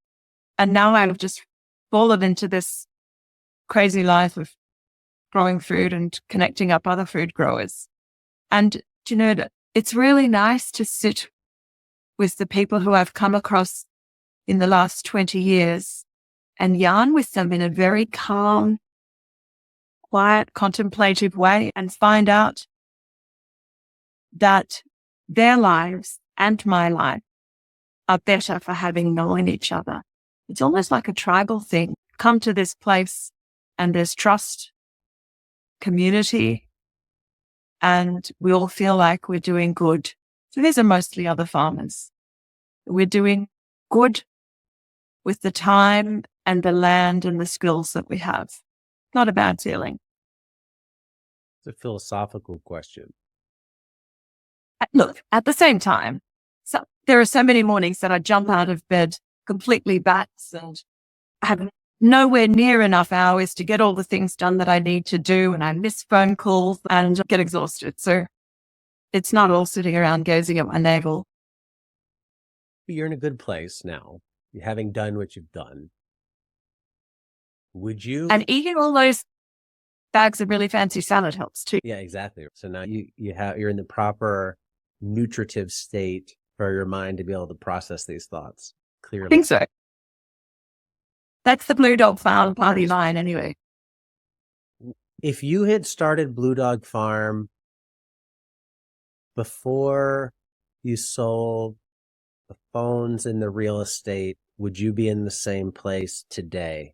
And now I've just fallen into this crazy life of growing food and connecting up other food growers. And it's really nice to sit with the people who I've come across in the last 20 years and yarn with them in a very calm, quiet, contemplative way and find out that their lives and my life are better for having known each other. It's almost like a tribal thing. Come to this place and there's trust, community, and we all feel like we're doing good. So these are mostly other farmers. We're doing good with the time and the land and the skills that we have. Not a bad feeling. It's a philosophical question. Look, at the same time, there are so many mornings that I jump out of bed completely bats and I have nowhere near enough hours to get all the things done that I need to do, and I miss phone calls and get exhausted. So it's not all sitting around gazing at my navel. But you're in a good place now, having done what you've done. Would you? And eating all those bags of really fancy salad helps too. Yeah, exactly. So now you're in the proper nutritive state for your mind to be able to process these thoughts clearly. I think so. That's the Blue Dog Farm party line anyway. If you had started Blue Dog Farm before you sold the phones and the real estate, would you be in the same place today?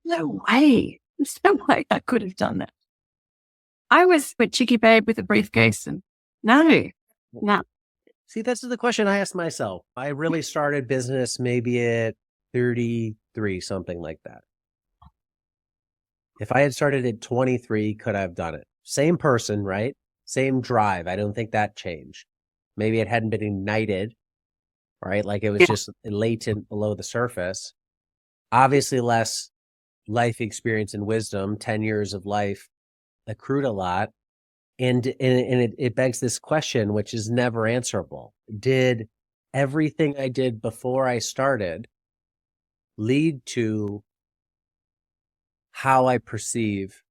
No way. There's no way I could have done that. I was with Chicky Babe with a briefcase and no. See, that's the question I asked myself. I really started business maybe at 33, something like that. If I had started at 23, could I have done it? Same person, right? Same drive. I don't think that changed. Maybe it hadn't been ignited, right? Like it was just latent below the surface. Obviously less life experience and wisdom, 10 years of life accrued a lot. And it begs this question, which is never answerable. Did everything I did before I started lead to how I perceive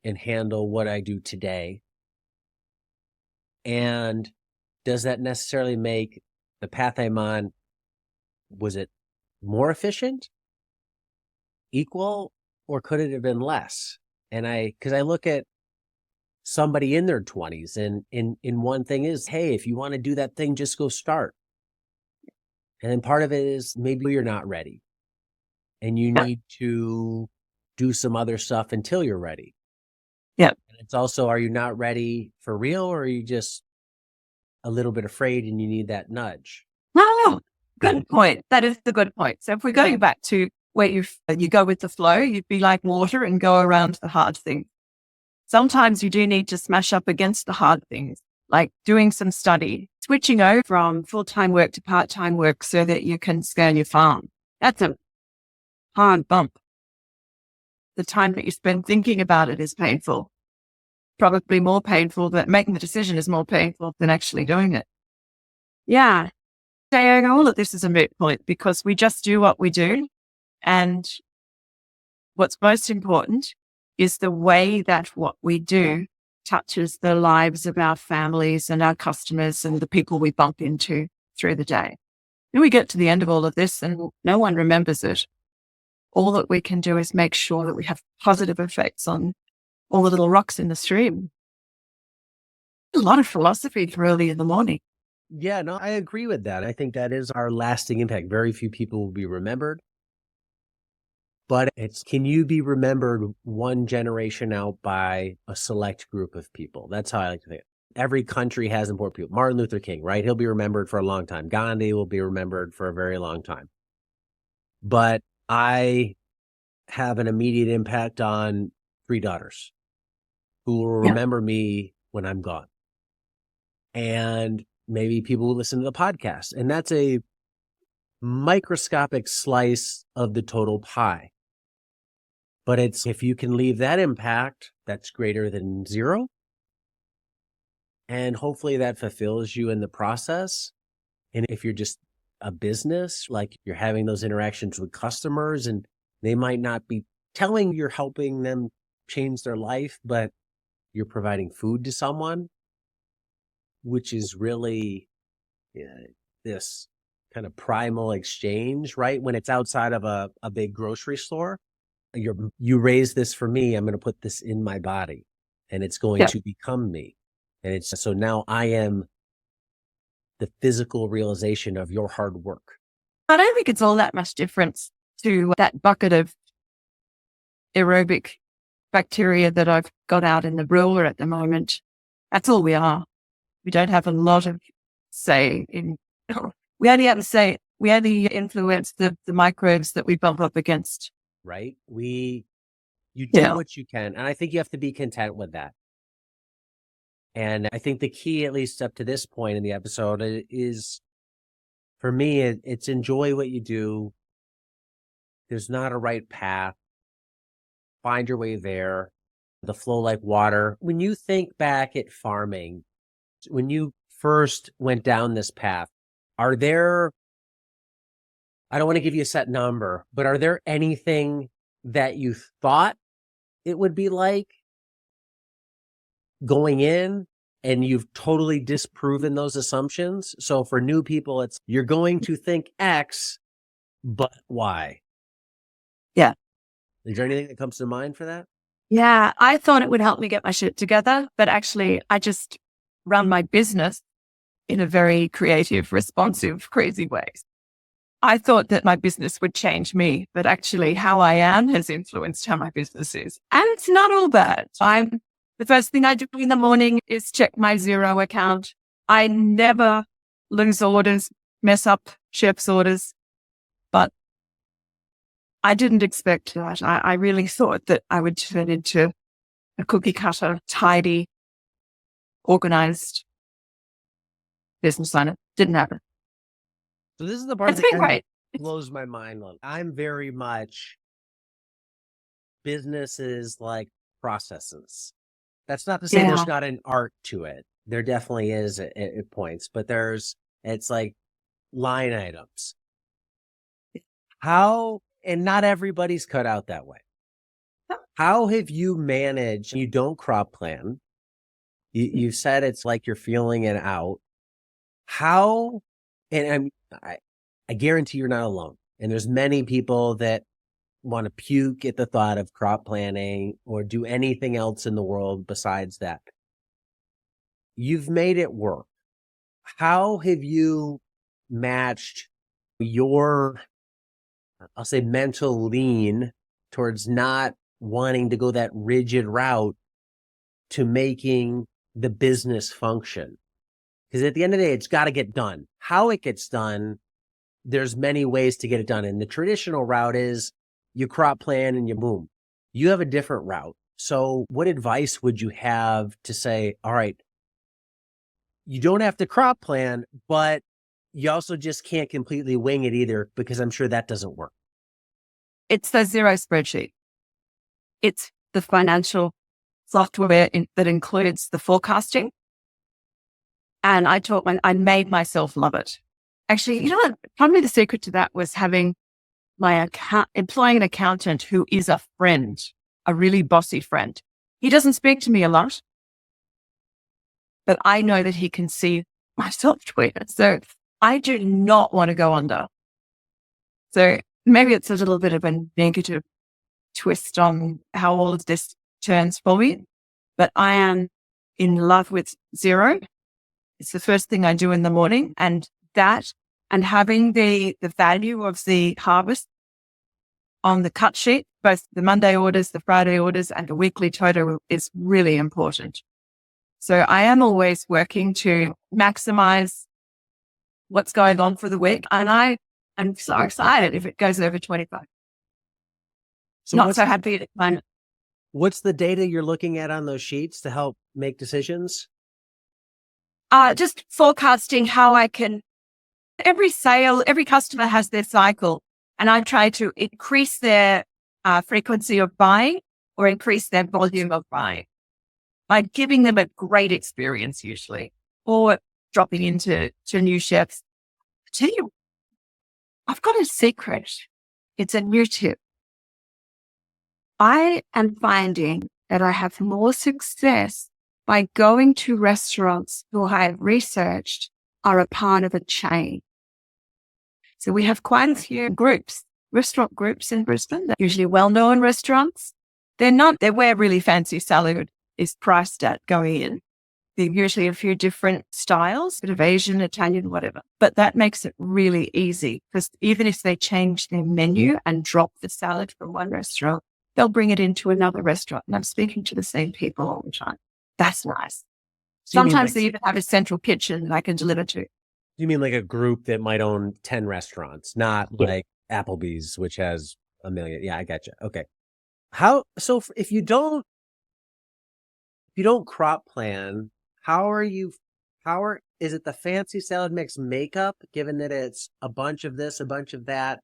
and handle what I do today? And does that necessarily make the path I'm on, was it more efficient, equal, or could it have been less? And because I look at somebody in their 20s and in one thing is, hey, if you want to do that thing, just go start. And then part of it is maybe you're not ready and you need to do some other stuff until you're ready. Yeah. And it's also, are you not ready for real, or are you just a little bit afraid and you need that nudge? No, good point. That is the good point. So if we're going back to where you go with the flow, you'd be like water and go around the hard things. Sometimes you do need to smash up against the hard things, like doing some study, switching over from full-time work to part-time work so that you can scale your farm. That's a hard bump. The time that you spend thinking about it is painful. Probably more painful, but making the decision is more painful than actually doing it. Yeah. Saying all of this is a moot point because we just do what we do. And what's most important is the way that what we do touches the lives of our families and our customers and the people we bump into through the day. And we get to the end of all of this and no one remembers it. All that we can do is make sure that we have positive effects on all the little rocks in the stream. A lot of philosophy for early in the morning. Yeah, no, I agree with that. I think that is our lasting impact. Very few people will be remembered. But can you be remembered one generation out by a select group of people? That's how I like to think. Every country has important people. Martin Luther King, right? He'll be remembered for a long time. Gandhi will be remembered for a very long time. But I have an immediate impact on 3 daughters who will remember me when I'm gone. And maybe people will listen to the podcast. And that's a microscopic slice of the total pie. But if you can leave that impact, that's greater than 0. And hopefully that fulfills you in the process. And if you're just a business, like you're having those interactions with customers and they might not be telling you're helping them change their life, but you're providing food to someone, which is really this kind of primal exchange, right? When it's outside of a big grocery store, you raise this for me. I'm going to put this in my body and it's going Yeah. to become me. And it's so now I am the physical realization of your hard work. I don't think it's all that much difference to that bucket of aerobic bacteria that I've got out in the brewer at the moment. That's all we are. We don't have a lot of say in, we only influence the microbes that we bump up against. Right? You do what you can. And I think you have to be content with that. And I think the key, at least up to this point in the episode, is for me, it's enjoy what you do. There's not a right path. Find your way there. The flow like water. When you think back at farming, when you first went down this path, I don't want to give you a set number, but are there anything that you thought it would be like going in and you've totally disproven those assumptions? So for new people, you're going to think X, but Y. Yeah. Is there anything that comes to mind for that? Yeah. I thought it would help me get my shit together, but actually I just run my business in a very creative, responsive, crazy way. I thought that my business would change me, but actually how I am has influenced how my business is. And it's not all bad. The first thing I do in the morning is check my Xero account. I never lose orders, mess up chef's orders, but I didn't expect that. I really thought that I would turn into a cookie cutter, tidy, organized business owner. Didn't happen. So this is the part It's been great. Blows my mind. I'm very much businesses like processes. That's not to say there's not an art to it. There definitely is at points, but it's like line items. How, and not everybody's cut out that way. How have you managed, you don't crop plan. You said it's like you're feeling it out. How, and I guarantee you're not alone. And there's many people that want to puke at the thought of crop planning or do anything else in the world besides that. You've made it work. How have you matched your, I'll say, mental lean towards not wanting to go that rigid route to making the business function? Because at the end of the day, it's got to get done. How it gets done, there's many ways to get it done. And the traditional route is you crop plan and you boom. You have a different route. So what advice would you have to say, all right, you don't have to crop plan, but you also just can't completely wing it either, because I'm sure that doesn't work. It's the Xero spreadsheet. It's the financial software that includes the forecasting. And I made myself love it. Actually, you know what? Probably the secret to that was having employing an accountant who is a friend, a really bossy friend. He doesn't speak to me a lot, but I know that he can see my software. So I do not want to go under. So maybe it's a little bit of a negative twist on how all of this turns for me, but I am in love with Xero. It's the first thing I do in the morning, and having the value of the harvest on the cut sheet, both the Monday orders, the Friday orders, and the weekly total is really important. So I am always working to maximize what's going on for the week. And I am so excited if it goes over 25. So not so happy at the moment. What's the data you're looking at on those sheets to help make decisions? Just forecasting how I can, every customer has their cycle, and I try to increase their frequency of buying or increase their volume of buying by giving them a great experience usually, or dropping into new chefs. I tell you, I've got a secret. It's a new tip. I am finding that I have more success by going to restaurants who I have researched are a part of a chain. So we have quite a few groups, restaurant groups in Brisbane. They're usually well-known restaurants. They're where really fancy salad is priced at going in. They're usually a few different styles, a bit of Asian, Italian, whatever. But that makes it really easy because even if they change their menu and drop the salad from one restaurant, they'll bring it into another restaurant. And I'm speaking to the same people all the time. That's nice. So you mean Sometimes like, they even have a central kitchen that I can deliver to. you mean like a group that might own 10 restaurants, not like Applebee's, which has a million. Yeah, I gotcha. Okay. If you don't crop plan, is it the fancy salad mix makeup, given that it's a bunch of this, a bunch of that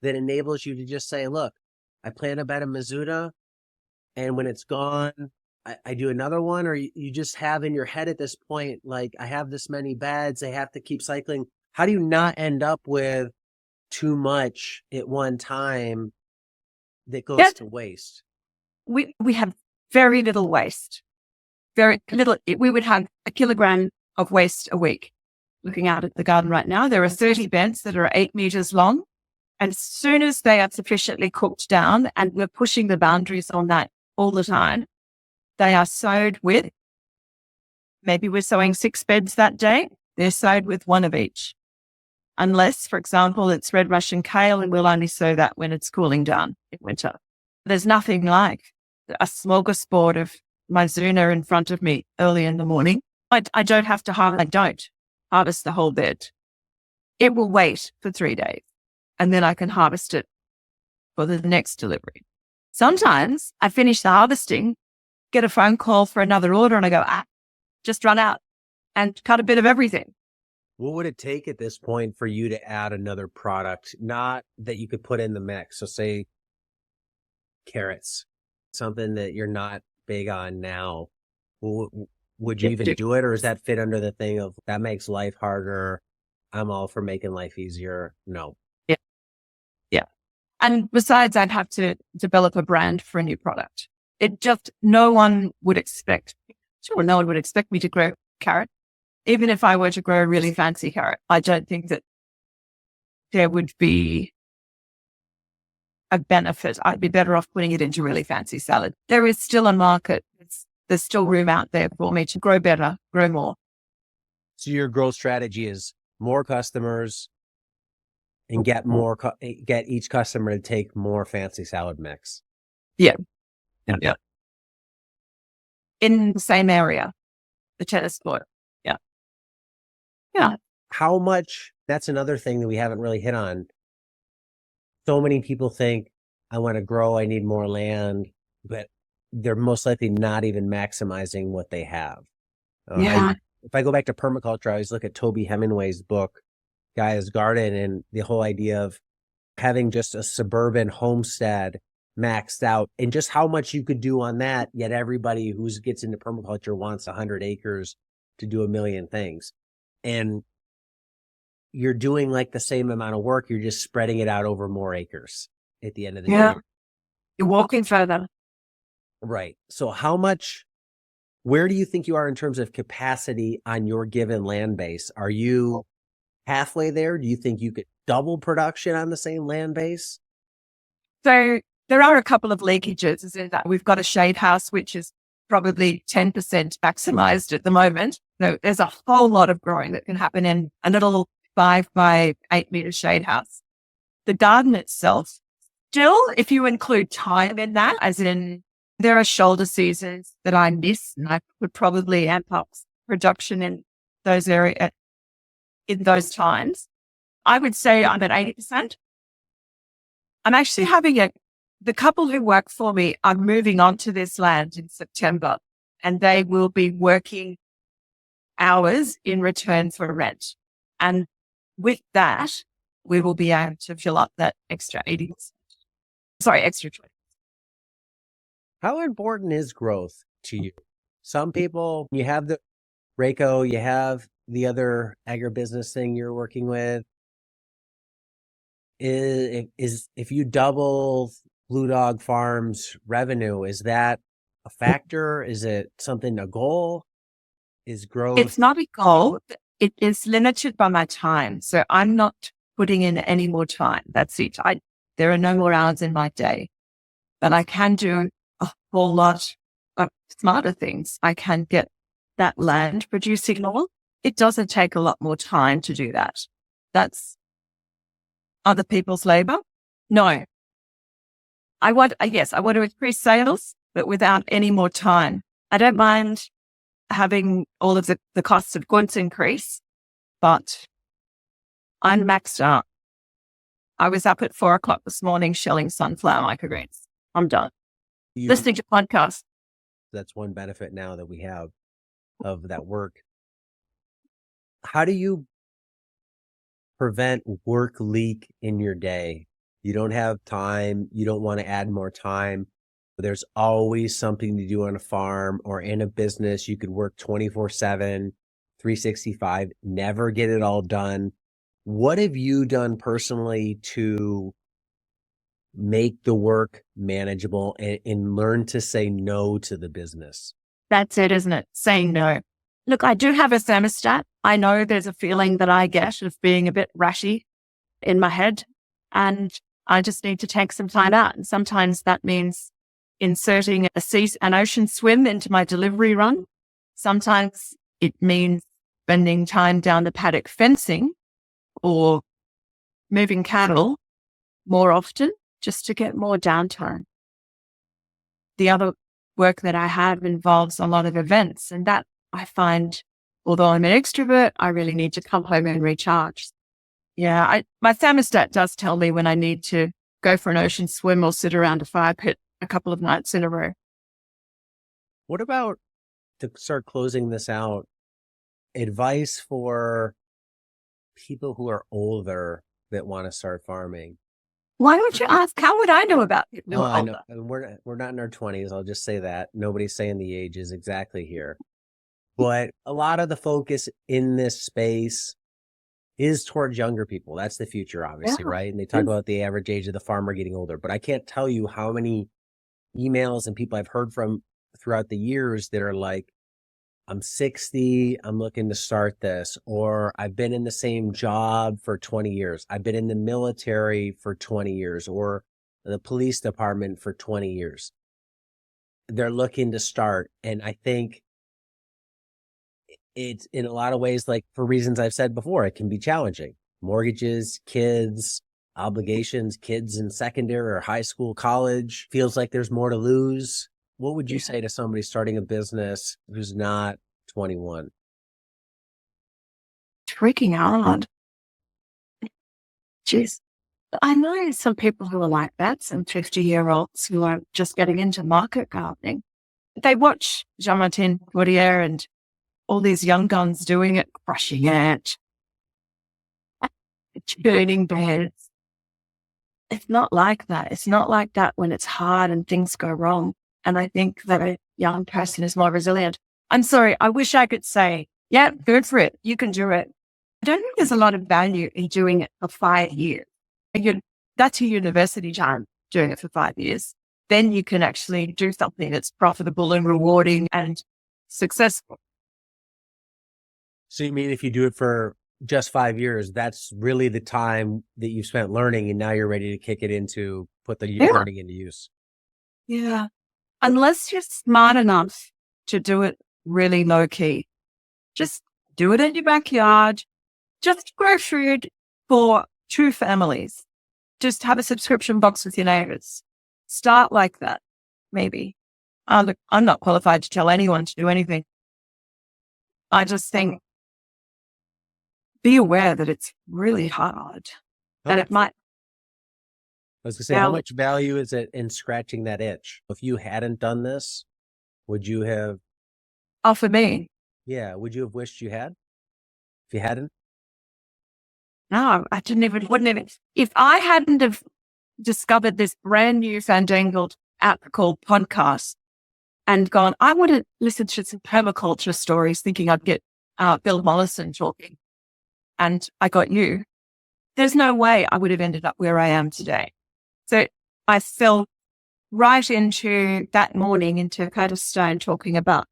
enables you to just say, look, I plant a bed of Mizuta, and when it's gone, I do another one? Or you just have in your head at this point, like, I have this many beds, I have to keep cycling. How do you not end up with too much at one time that goes to waste? We have very little waste. Very little. We would have a kilogram of waste a week. Looking out at the garden right now, there are 30 beds that are 8 meters long. And as soon as they are sufficiently cooked down, and we're pushing the boundaries on that all the time, they are sowed with, maybe we're sowing 6 beds that day, they're sowed with one of each. Unless, for example, it's red Russian kale, and we'll only sow that when it's cooling down in winter. There's nothing like a smorgasbord of Mizuna in front of me early in the morning. I don't harvest the whole bed. It will wait for 3 days, and then I can harvest it for the next delivery. Sometimes I finish the harvesting, get a phone call for another order, and I go, just run out and cut a bit of everything. What would it take at this point for you to add another product, not that you could put in the mix? So say carrots, something that you're not big on now. Would you even do it? Or does that fit under the thing of that makes life harder? I'm all for making life easier. No. Yeah. Yeah. And besides, I'd have to develop a brand for a new product. No one would expect me to grow carrot. Even if I were to grow a really fancy carrot, I don't think that there would be a benefit. I'd be better off putting it into really fancy salad. There is still a market. There's still room out there for me to grow better, grow more. So your growth strategy is more customers and get each customer to take more fancy salad mix. Yeah. Yeah. In the same area, the tennis court. Yeah. Yeah. How much, that's another thing that we haven't really hit on. So many people think, I want to grow, I need more land, but they're most likely not even maximizing what they have. If I go back to permaculture, I always look at Toby Hemingway's book, Gaia's Garden, and the whole idea of having just a suburban homestead maxed out and just how much you could do on that. Yet everybody who gets into permaculture wants 100 acres to do a million things. And you're doing like the same amount of work. You're just spreading it out over more acres at the end of the day. You're walking further. Right. So where do you think you are in terms of capacity on your given land base? Are you halfway there? Do you think you could double production on the same land base? So there are a couple of leakages. Is in that we've got a shade house, which is probably 10% maximized at the moment. So there's a whole lot of growing that can happen in a little 5 by 8 meter shade house. The garden itself, still, if you include time in that, as in there are shoulder seasons that I miss, and I would probably amp up production in those areas in those times. I would say I'm at 80%. I'm actually the couple who work for me are moving onto this land in September, and they will be working hours in return for rent. And with that, we will be able to fill up that extra 80%. Sorry, extra 20%. How important is growth to you? Some people, you have the RACO, you have the other agribusiness thing you're working with. If you double Blue Dog Farms revenue, is that a factor? Is it a goal? Is growth? It's not a goal. It is limited by my time. So I'm not putting in any more time. That's it. There are no more hours in my day, but I can do a whole lot of smarter things. I can get that land producing more. It doesn't take a lot more time to do that. That's other people's labor. No, I want to increase sales, but without any more time. I don't mind having all of the costs of goods increase, but I'm maxed out. I was up at 4:00 this morning shelling sunflower microgreens. I'm done. Listening to podcasts. That's one benefit now that we have of that work. How do you prevent work leak in your day? You don't have time. You don't want to add more time. There's always something to do on a farm or in a business. You could work 24/7, 365, never get it all done. What have you done personally to make the work manageable and learn to say no to the business? That's it, isn't it? Saying no. Look, I do have a thermostat. I know there's a feeling that I get of being a bit rashy in my head, and I just need to take some time out. And sometimes that means inserting an ocean swim into my delivery run. Sometimes it means spending time down the paddock fencing or moving cattle more often just to get more downtime. The other work that I have involves a lot of events, and that I find, although I'm an extrovert, I really need to come home and recharge. Yeah, my thermostat does tell me when I need to go for an ocean swim or sit around a fire pit a couple of nights in a row. What about, to start closing this out, advice for people who are older that want to start farming? Why don't you ask? How would I know about it? No, I know. We're not in our 20s. I'll just say that. Nobody's saying the age is exactly here. But a lot of the focus in this space is towards younger people. That's the future, obviously, right? And they talk about the average age of the farmer getting older. But I can't tell you how many emails and people I've heard from throughout the years that are like, I'm 60, I'm looking to start this, or I've been in the same job for 20 years. I've been in the military for 20 years, or the police department for 20 years. They're looking to start. And I think it's, in a lot of ways, like, for reasons I've said before, it can be challenging. Mortgages, kids, obligations, kids in secondary or high school, college, feels like there's more to lose. What would you say to somebody starting a business who's not 21? Freaking out. Jeez. I know some people who are like that, some 50-year-olds who are just getting into market gardening. They watch Jean-Martin Poirier and all these young guns doing it, crushing it, burning beds. It's not like that. It's not like that when it's hard and things go wrong. And I think that a young person is more resilient. I'm sorry, I wish I could say, yeah, go for it. You can do it. I don't think there's a lot of value in doing it for 5 years. That's a university time, doing it for 5 years. Then you can actually do something that's profitable and rewarding and successful. So you mean if you do it for just 5 years, that's really the time that you spent learning, and now you're ready to kick it into, put the learning into use? Yeah. Unless you're smart enough to do it really low key, just do it in your backyard. Just grow food for 2 families. Just have a subscription box with your neighbors. Start like that, maybe. I'm not qualified to tell anyone to do anything. I just think, be aware that it's really hard. That it might. I was going to say, how much value is it in scratching that itch? If you hadn't done this, would you have? Oh, for me? Yeah. Would you have wished you had? If you hadn't? No, I wouldn't even. If I hadn't have discovered this brand new fandangled app called Podcast and gone, I want to listen to some permaculture stories, thinking I'd get Bill Mollison talking, and I got you, there's no way I would have ended up where I am today. So I fell right into that morning into Curtis Stone talking about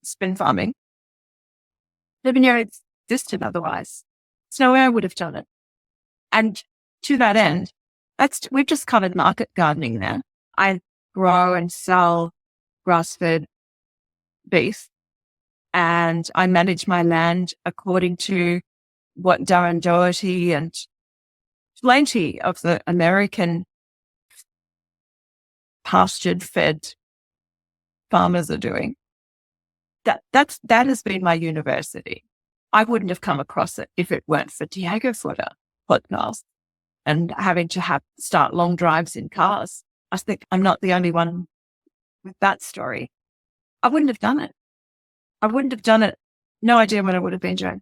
spin farming. Never knew it existed otherwise. There's no way I would have done it. And to that end, we've just covered market gardening there. I grow and sell grass-fed beef, and I manage my land according to what Darren Doherty and plenty of the American pastured fed farmers are doing. That has been my university. I wouldn't have come across it if it weren't for Diego Footer podcast and having to start long drives in cars. I think I'm not the only one with that story. I wouldn't have done it. I wouldn't have done it. No idea what I would have been doing.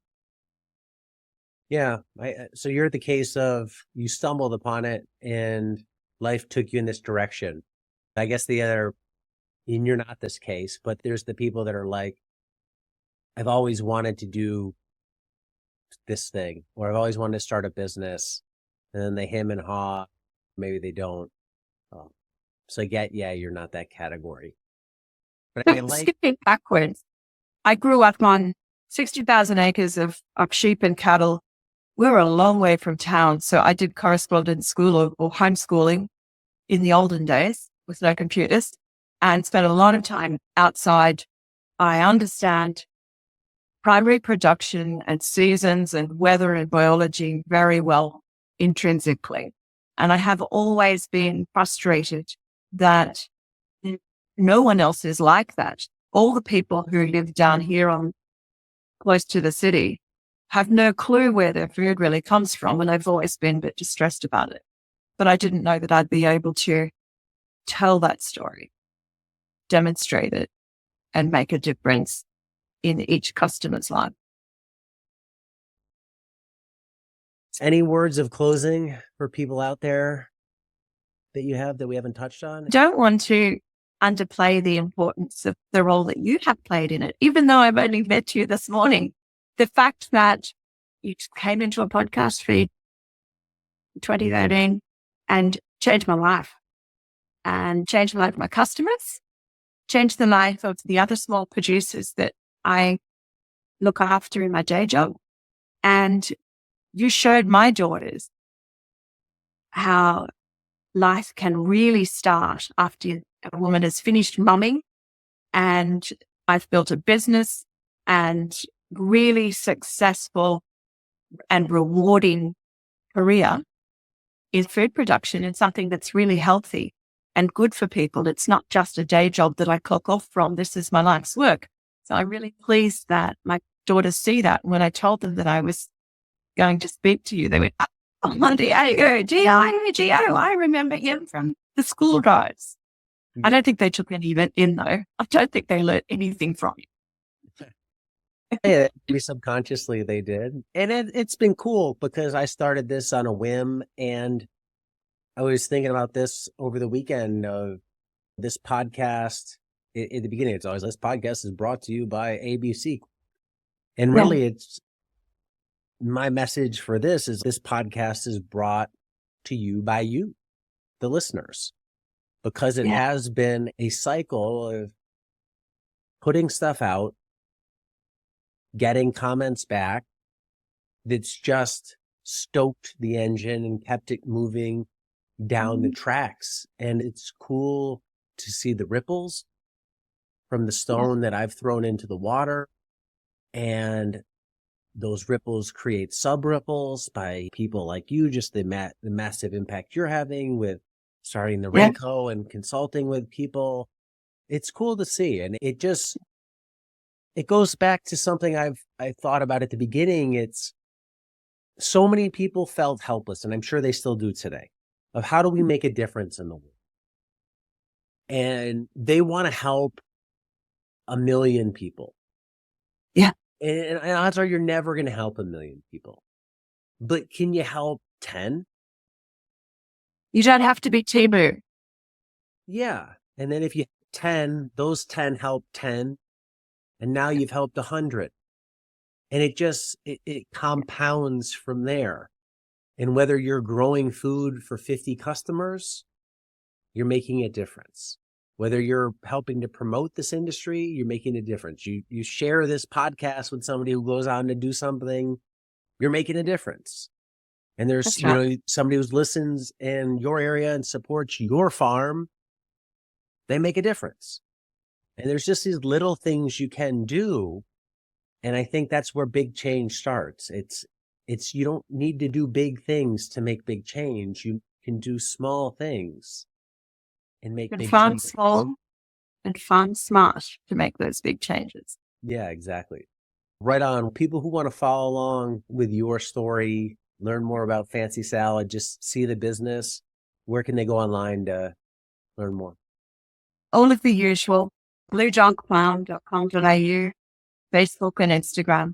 Yeah. So you're the case of you stumbled upon it and life took you in this direction. I guess and you're not this case, but there's the people that are like, I've always wanted to do this thing, or I've always wanted to start a business, and then they hem and haw, maybe they don't. So you're not that category. But skipping backwards, I grew up on 60,000 acres of sheep and cattle. We were a long way from town, so I did correspondence school or homeschooling in the olden days with no computers, and spent a lot of time outside. I understand primary production and seasons and weather and biology very well intrinsically. And I have always been frustrated that no one else is like that. All the people who live down here close to the city have no clue where their food really comes from. And I've always been a bit distressed about it. But I didn't know that I'd be able to tell that story, demonstrate it, and make a difference in each customer's life. Any words of closing for people out there that you have that we haven't touched on? Don't want to underplay the importance of the role that you have played in it. Even though I've only met you this morning, the fact that you came into a podcast feed in 2013 and changed my life and changed the life of my customers, changed the life of the other small producers that I look after in my day job. And you showed my daughters how life can really start after a woman has finished mumming, and I've built a business and really successful and rewarding career in food production, and something that's really healthy and good for people. It's not just a day job that I clock off from. This is my life's work. So I'm really pleased that my daughters see that. When I told them that I was going to speak to you, they went, oh, Diego, Gio, I remember him from the school guys. I don't think they took any of it in, though. I don't think they learned anything from you. Yeah, maybe subconsciously they did. And it's been cool because I started this on a whim, and I was thinking about this over the weekend of this podcast. In the beginning, it's always, this podcast is brought to you by ABC. And really, it's my message for this podcast is brought to you by you, the listeners, because it has been a cycle of putting stuff out, getting comments back that's just stoked the engine and kept it moving down the tracks. And it's cool to see the ripples from the stone that I've thrown into the water. And those ripples create sub ripples by people like you, just the massive impact you're having with starting the RACO and consulting with people. It's cool to see. And it goes back to something I thought about at the beginning. It's so many people felt helpless, and I'm sure they still do today, of how do we make a difference in the world? And they want to help 1 million people. Yeah. And odds are you're never going to help 1 million people. But can you help 10? You don't have to be Timu. Yeah. And then if you 10, those 10 help 10. And now you've helped 100. And it compounds from there. And whether you're growing food for 50 customers, you're making a difference. Whether you're helping to promote this industry, you're making a difference. You share this podcast with somebody who goes on to do something, you're making a difference. And there's, That's right. somebody who listens in your area and supports your farm, they make a difference. And there's just these little things you can do. And I think that's where big change starts. It's you don't need to do big things to make big change. You can do small things and make You can big farm changes. small and farm smart to make those big changes. Yeah, exactly. Right on. People who want to follow along with your story, learn more about Fancy Salad, just see the business, where can they go online to learn more? All of the usual, bluejohnclown.com.au, Facebook and Instagram.